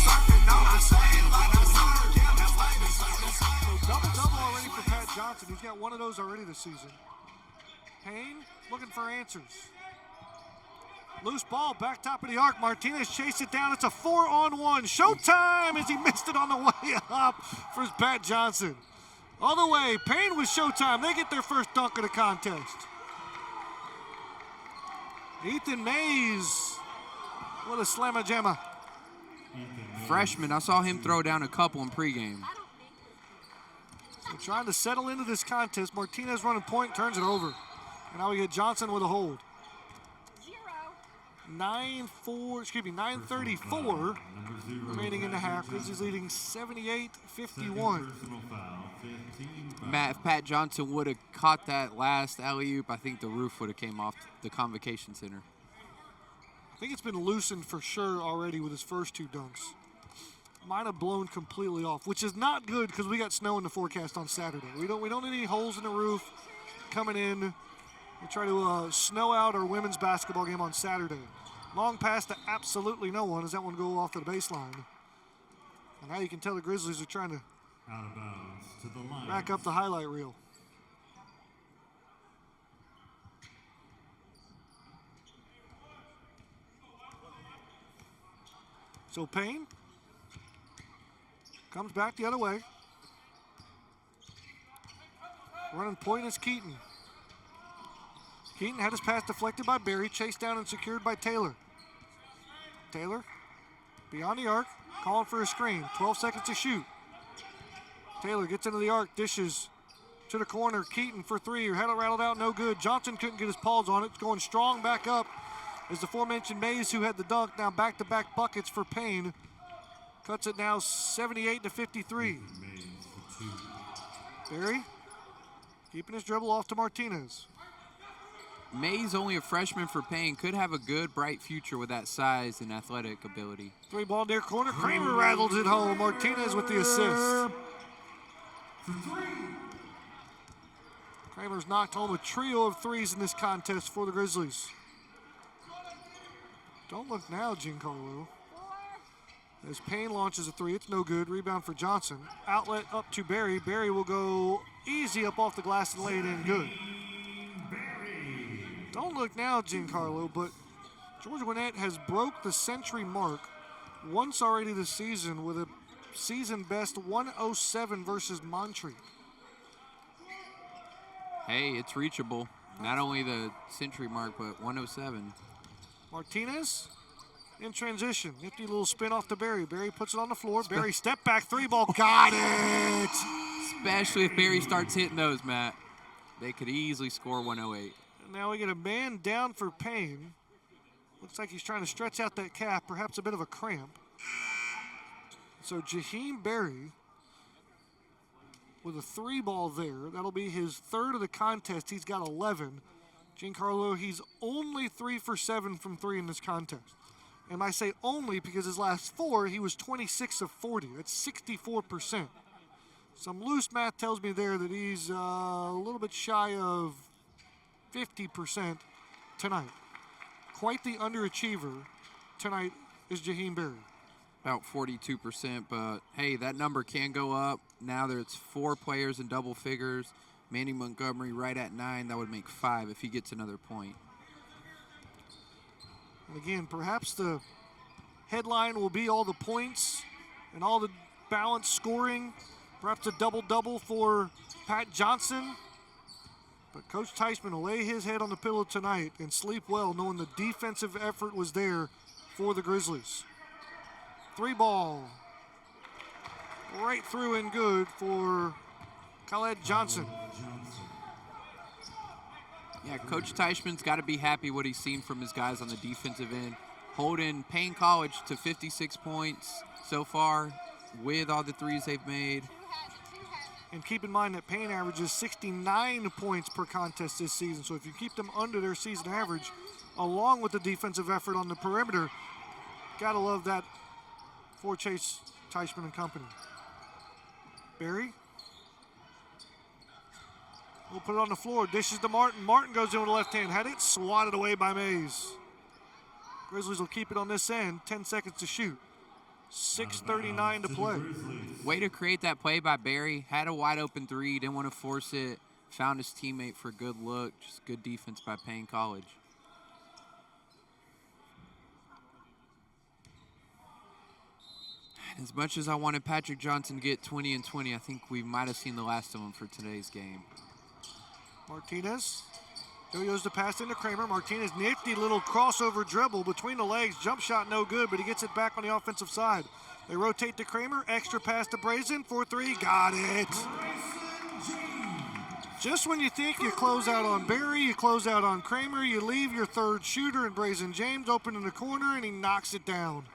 Surfing on the sand like I surf. Yeah, that's like me surfing. Double already for Pat Johnson. He's got one of those already this season. Paine looking for answers. Loose ball, back top of the arc. Martinez chased it down. It's a 4-on-1. Showtime as he missed it on the way up for Pat Johnson. All the way, Paine with Showtime. They get their first dunk of the contest. Ethan Mays with a slamma-jamma. Freshman, I saw him throw down a couple in pregame. So trying to settle into this contest. Martinez running point, turns it over. And now we get Johnson with a hold. 9:34 remaining in the half. Grizzlies leading 78-51. Matt, if Pat Johnson would have caught that last alley-oop, I think the roof would have came off the Convocation Center. I think it's been loosened for sure already with his first two dunks. Might have blown completely off, which is not good because we got snow in the forecast on Saturday. We don't need any holes in the roof coming in. We'll try to snow out our women's basketball game on Saturday. Long pass to absolutely no one as that one go off to the baseline. And now you can tell the Grizzlies are trying to Out of bounds to the line. back up the highlight reel. So Paine comes back the other way. Running point is Keaton. Keaton had his pass deflected by Berry, chased down and secured by Taylor. Taylor beyond the arc, calling for a screen. 12 seconds to shoot. Taylor gets into the arc, dishes to the corner. Keaton for three, had it rattled out, no good. Johnson couldn't get his paws on it. It's going strong back up as the aforementioned Mays, who had the dunk, now back-to-back buckets for Paine. Cuts it now 78-53. Berry keeping his dribble off to Martinez. Mays, only a freshman for Paine, could have a good, bright future with that size and athletic ability. Three ball near corner. Kramer rattles it home. Martinez with the assist. Kramer's knocked home a trio of threes in this contest for the Grizzlies. Don't look now, Giancarlo. As Paine launches a three, it's no good. Rebound for Johnson. Outlet up to Berry. Berry will go easy up off the glass and lay it in good. Don't look now, Giancarlo, but Georgia Gwinnett has broke the century mark once already this season with a season best 107 versus Montreat. Hey, it's reachable. Not only the century mark, but 107. Martinez in transition. Nifty little spin off to Berry. Berry puts it on the floor. Berry step back three ball. Got it! Especially if Berry starts hitting those, Matt. They could easily score 108. Now we get a man down for Paine. Looks like he's trying to stretch out that calf, perhaps a bit of a cramp. So Jaheim Berry with a 3 ball there. That'll be his 3rd of the contest. He's got 11. Giancarlo, he's only 3 for 7 from 3 in this contest. And I say only because his last 4, he was 26 of 40. That's 64%. Some loose math tells me there that he's a little bit shy of 50% tonight. Quite the underachiever tonight is Jaheim Berry. About 42%, but hey, that number can go up. Now there's 4 players in double figures. Manny Montgomery right at 9. That would make 5 if he gets another point. And again, perhaps the headline will be all the points and all the balanced scoring. Perhaps a double-double for Pat Johnson. But Coach Teichman will lay his head on the pillow tonight and sleep well, knowing the defensive effort was there for the Grizzlies. 3 ball. Right through and good for Khaled Johnson. Yeah, Coach Teichman's got to be happy what he's seen from his guys on the defensive end. Holding Paine College to 56 points so far with all the threes they've made. And keep in mind that Paine averages 69 points per contest this season. So if you keep them under their season average, along with the defensive effort on the perimeter, gotta love that for Chase Teichman and company. Berry. We'll put it on the floor. Dishes to Martin. Martin goes in with the left hand. Had it swatted away by Mays. Grizzlies will keep it on this end. 10 seconds to shoot. 6:39 to play. Way to create that play by Berry. Had a wide open 3. Didn't want to force it. Found his teammate for a good look. Just good defense by Paine College. As much as I wanted Patrick Johnson to get 20 and 20, I think we might have seen the last of him for today's game. Martinez. Yo-yos the pass into Kramer. Martinez, nifty little crossover dribble between the legs. Jump shot no good, but he gets it back on the offensive side. They rotate to Kramer. Extra pass to Brazen. 4-3. Got it. Just when you think you close out on Berry, you close out on Kramer, you leave your 3rd shooter and Brazen James open in the corner, and he knocks it down.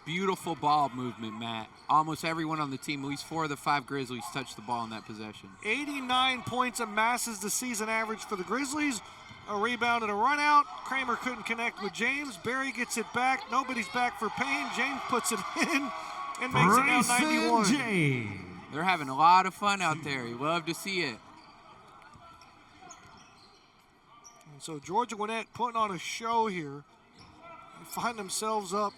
Beautiful ball movement, Matt. Almost everyone on the team, at least 4 of the 5 Grizzlies, touched the ball in that possession. 89 points amasses the season average for the Grizzlies. A rebound and a run out. Kramer couldn't connect with James. Berry gets it back. Nobody's back for Paine. James puts it in and makes it now 91. James. They're having a lot of fun out there. You love to see it. And so Georgia Gwinnett putting on a show here. They find themselves up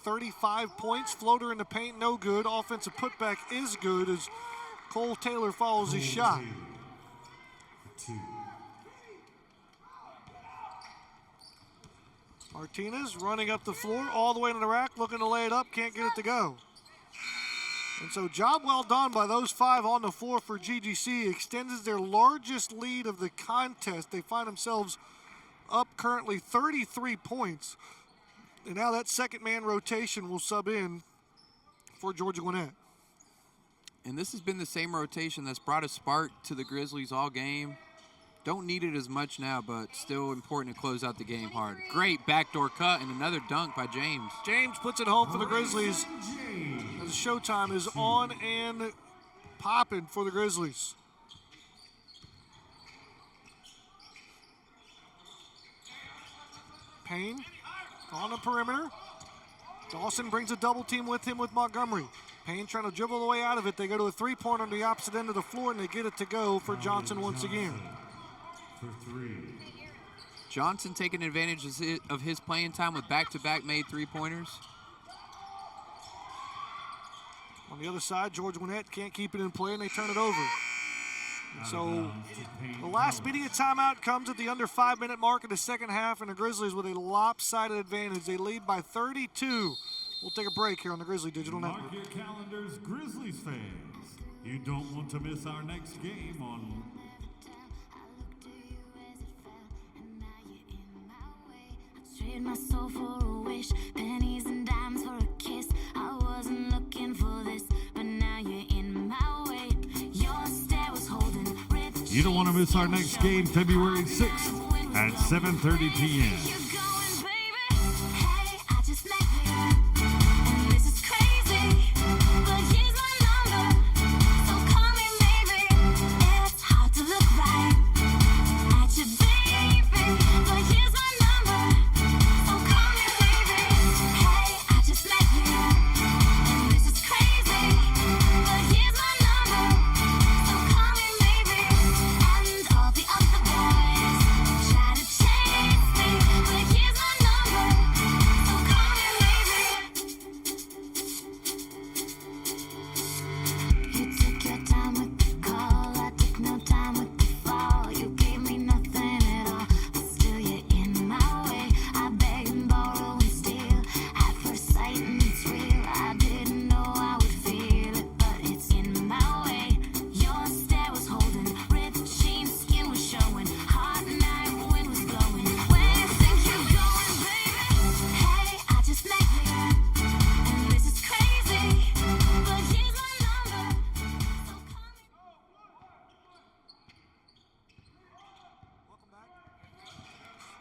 35 points. Floater in the paint, no good. Offensive putback is good as Cole Taylor follows his shot. Martinez running up the floor all the way to the rack, looking to lay it up, can't get it to go. And so job well done by those 5 on the floor for GGC. Extends their largest lead of the contest. They find themselves up currently 33 points. And now that second man rotation will sub in for Georgia Gwinnett. And this has been the same rotation that's brought a spark to the Grizzlies all game. Don't need it as much now, but still important to close out the game hard. Great backdoor cut and another dunk by James. James puts it home for the Grizzlies. As showtime is on and popping for the Grizzlies. Paine on the perimeter. Dawson brings a double team with him with Montgomery. Paine trying to dribble the way out of it. They go to a 3-pointer on the opposite end of the floor, and they get it to go for Johnson once again. For 3. Johnson taking advantage of his playing time with back-to-back made 3-pointers. On the other side, Georgia Gwinnett can't keep it in play, and they turn it over. And so the last media timeout comes at the under 5-minute mark of the second half, and the Grizzlies with a lopsided advantage. They lead by 32. We'll take a break here on the Grizzly Digital Network. Mark your calendars, Grizzlies fans. You don't want to miss our next game on Trade my soul for a wish, pennies and dimes for a kiss. I wasn't looking for this, but now you're in my way. Your stare was holding. You don't want to miss our next game, February 6th at 7:30 p.m.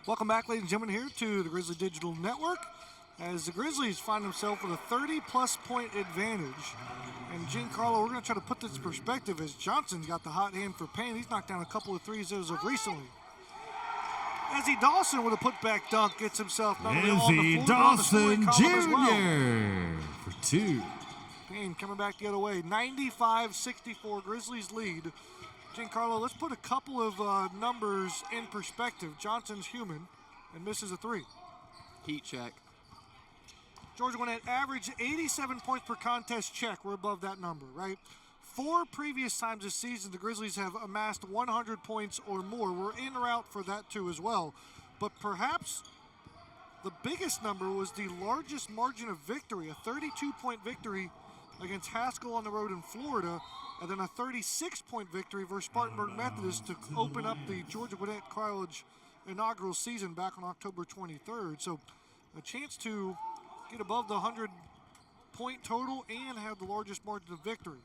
Welcome back, ladies and gentlemen, here to the Grizzly Digital Network as the Grizzlies find themselves with a 30-plus point advantage. And Giancarlo, we're going to try to put this in perspective as Johnson's got the hot hand for Paine. He's knocked down a couple of threes as of recently. Ezzy Dawson with a putback dunk gets himself not only on the floor, but on the scoring column as well. Jr. for 2. Paine coming back the other way. 95-64 Grizzlies lead. Giancarlo, let's put a couple of numbers in perspective. Johnson's human and misses a 3. Heat check. Georgia Gwinnett averaged 87 points per contest check. We're above that number, right? 4 previous times this season, the Grizzlies have amassed 100 points or more. We're en route for that too as well. But perhaps the biggest number was the largest margin of victory, a 32-point victory against Haskell on the road in Florida, and then a 36-point victory versus Spartanburg Methodist to open up the Georgia Gwinnett College inaugural season back on October 23rd. So a chance to get above the 100-point total and have the largest margin of victory.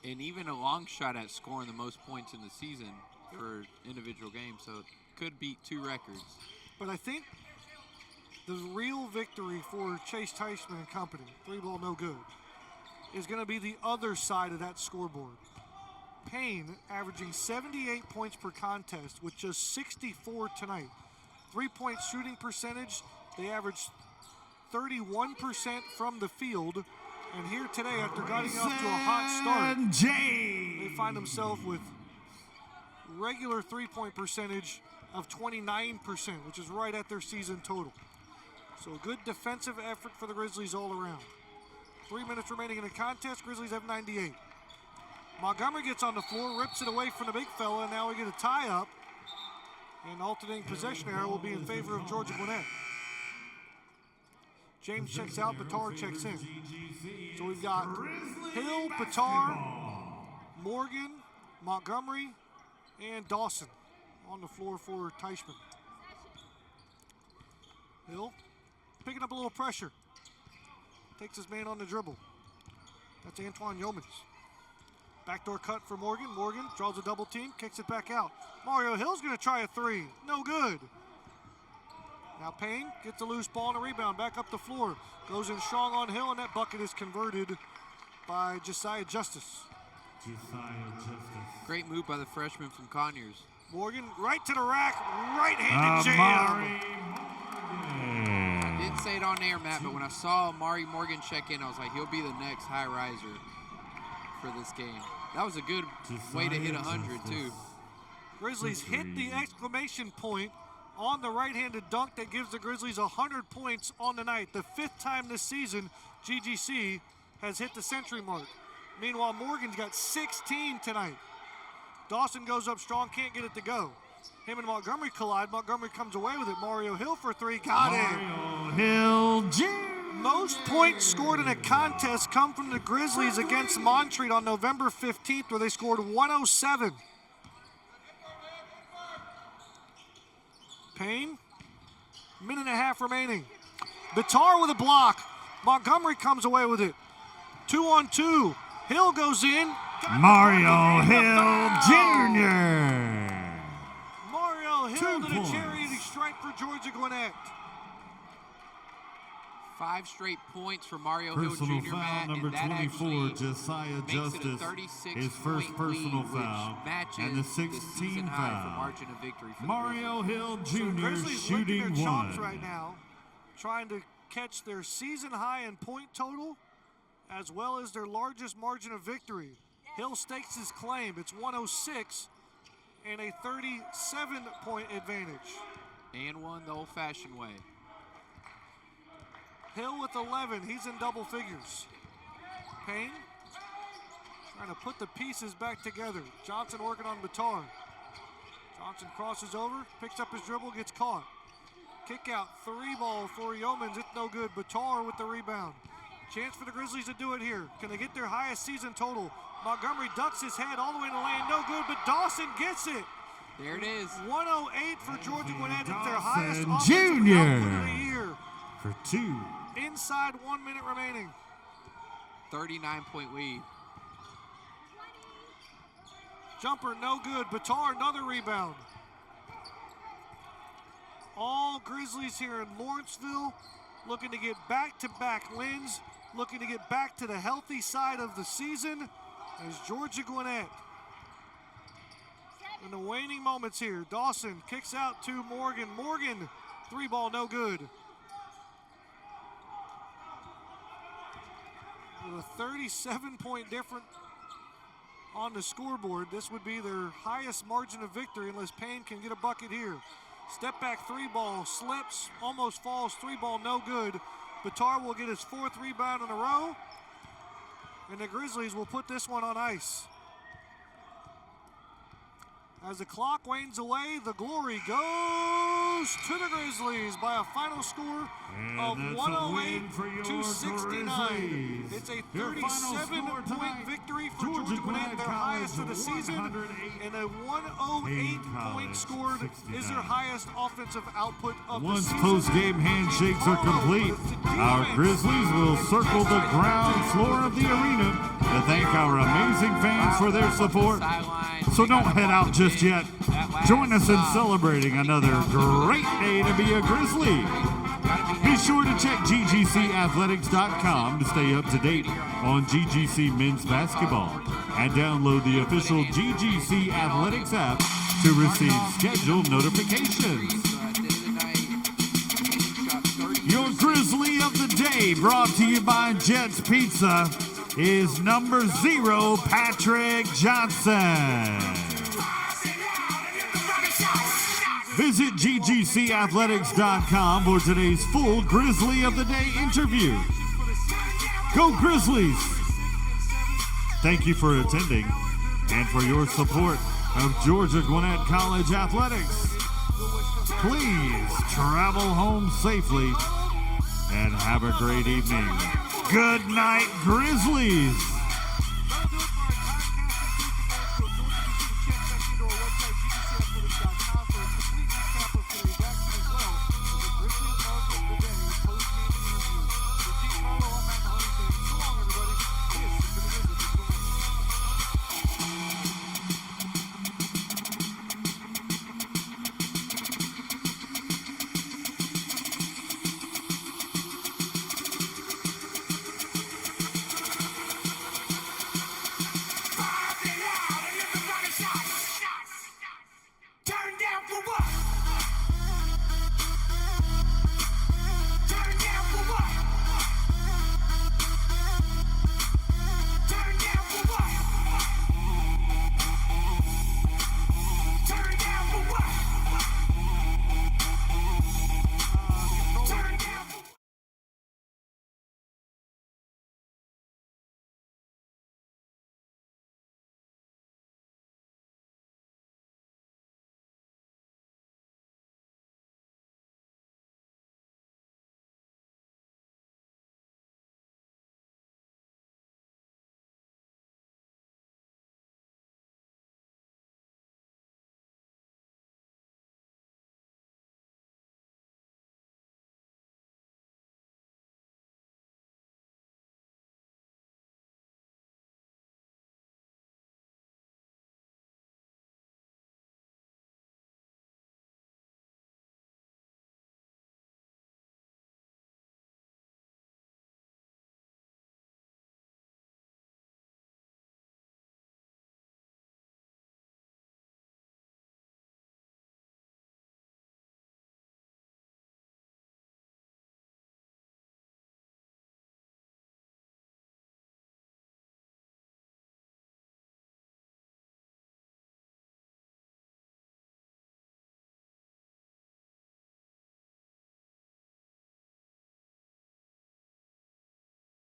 And even a long shot at scoring the most points in the season for individual games, so it could beat 2 records. But I think the real victory for Chase Teichman and company, 3-ball no good, is going to be the other side of that scoreboard. Paine averaging 78 points per contest with just 64 tonight. 3-point shooting percentage, they averaged 31% from the field. And here today, after getting off to a hot start, they find themselves with regular 3-point percentage of 29%, which is right at their season total. So a good defensive effort for the Grizzlies all around. 3 minutes remaining in the contest. Grizzlies have 98. Montgomery gets on the floor, rips it away from the big fella, and now we get a tie-up. And alternating possession error will be in favor of Georgia Gwinnett. James checks out, Batar checks in. So we've got Hill, Batar, Morgan, Montgomery, and Dawson on the floor for Teichman. Hill picking up a little pressure. Takes his man on the dribble. That's Antoine Yeomans. Backdoor cut for Morgan. Morgan draws a double team, kicks it back out. Mario Hill's going to try a 3. No good. Now Paine gets a loose ball and a rebound back up the floor. Goes in strong on Hill, and that bucket is converted by Josiah Justice. Great move by the freshman from Conyers. Morgan right to the rack, right-handed jam. I didn't say it on air, Matt, but when I saw Amari Morgan check in, I was like, he'll be the next high riser for this game. That was a good way to hit 100, too. Grizzlies hit the exclamation point on the right-handed dunk that gives the Grizzlies 100 points on the night. The 5th time this season GGC has hit the century mark. Meanwhile, Morgan's got 16 tonight. Dawson goes up strong, can't get it to go. Him and Montgomery collide. Montgomery comes away with it. Mario Hill for 3, got it. Hill Jr. Most points scored in a contest come from the Grizzlies against Montreat on November 15th, where they scored 107. Paine, minute and a half remaining. Batar with a block. Montgomery comes away with it. 2-on-2. Hill goes in. Mario Hill Jr. Mario Hill 2 to the points. charity stripe for Georgia Gwinnett. 5 straight points for Mario Hill Personal Jr., foul Matt, number and that 24, actually Josiah makes Justice, it a 36 his first point personal lead, foul, which matches and the the 16th season high for foul. margin of victory for Mario Hill So Jr. Grizzlies licking their shooting chops 1. right now, trying to catch their season high in point total, as well as their largest margin of victory. Hill stakes his claim. It's 106 and a 37-point advantage. And won the old-fashioned way. Hill with 11. He's in double figures. Paine trying to put the pieces back together. Johnson working on Batar. Johnson crosses over, picks up his dribble, gets caught. Kick out, 3-ball for Yeomans. It's no good. Batar with the rebound. Chance for the Grizzlies to do it here. Can they get their highest season total? Montgomery ducks his head all the way in the lane. No good, but Dawson gets it. There it is. 108 for Georgia Gwinnett. It's their Dawson highest offensive Jr. output of the year. For 2. Inside 1 minute remaining. 39-point lead. Jumper no good. Batar another rebound. all Grizzlies here in Lawrenceville, looking to get back-to-back wins, looking to get back to the healthy side of the season as Georgia Gwinnett. In the waning moments here, Dawson kicks out to Morgan. Morgan, 3-ball, no good. With a 37-point difference on the scoreboard, this would be their highest margin of victory unless Paine can get a bucket here. Step back 3-ball, slips, almost falls, 3-ball, no good. Bitar will get his 4th rebound in a row, and the Grizzlies will put this one on ice. As the clock wanes away, the glory goes to the Grizzlies by a final score of 108-69. It's a 37-point victory for Georgia Gwinnett, their highest of the season, and a 108 scored is their highest offensive output of the season. Once post-game handshakes are complete, our Grizzlies will circle the ground floor of the arena to thank our amazing fans for their support. So don't head out just yet. Join us in celebrating another great day to be a Grizzly. Be sure to check ggcathletics.com to stay up to date on GGC men's basketball and download the official GGC Athletics app to receive scheduled notifications. Your Grizzly of the day, brought to you by Jets Pizza, is number 0, Patrick Johnson. Visit ggcathletics.com for today's full Grizzly of the Day interview. Go Grizzlies! Thank you for attending and for your support of Georgia Gwinnett College Athletics. Please travel home safely and have a great evening. Good night, Grizzlies!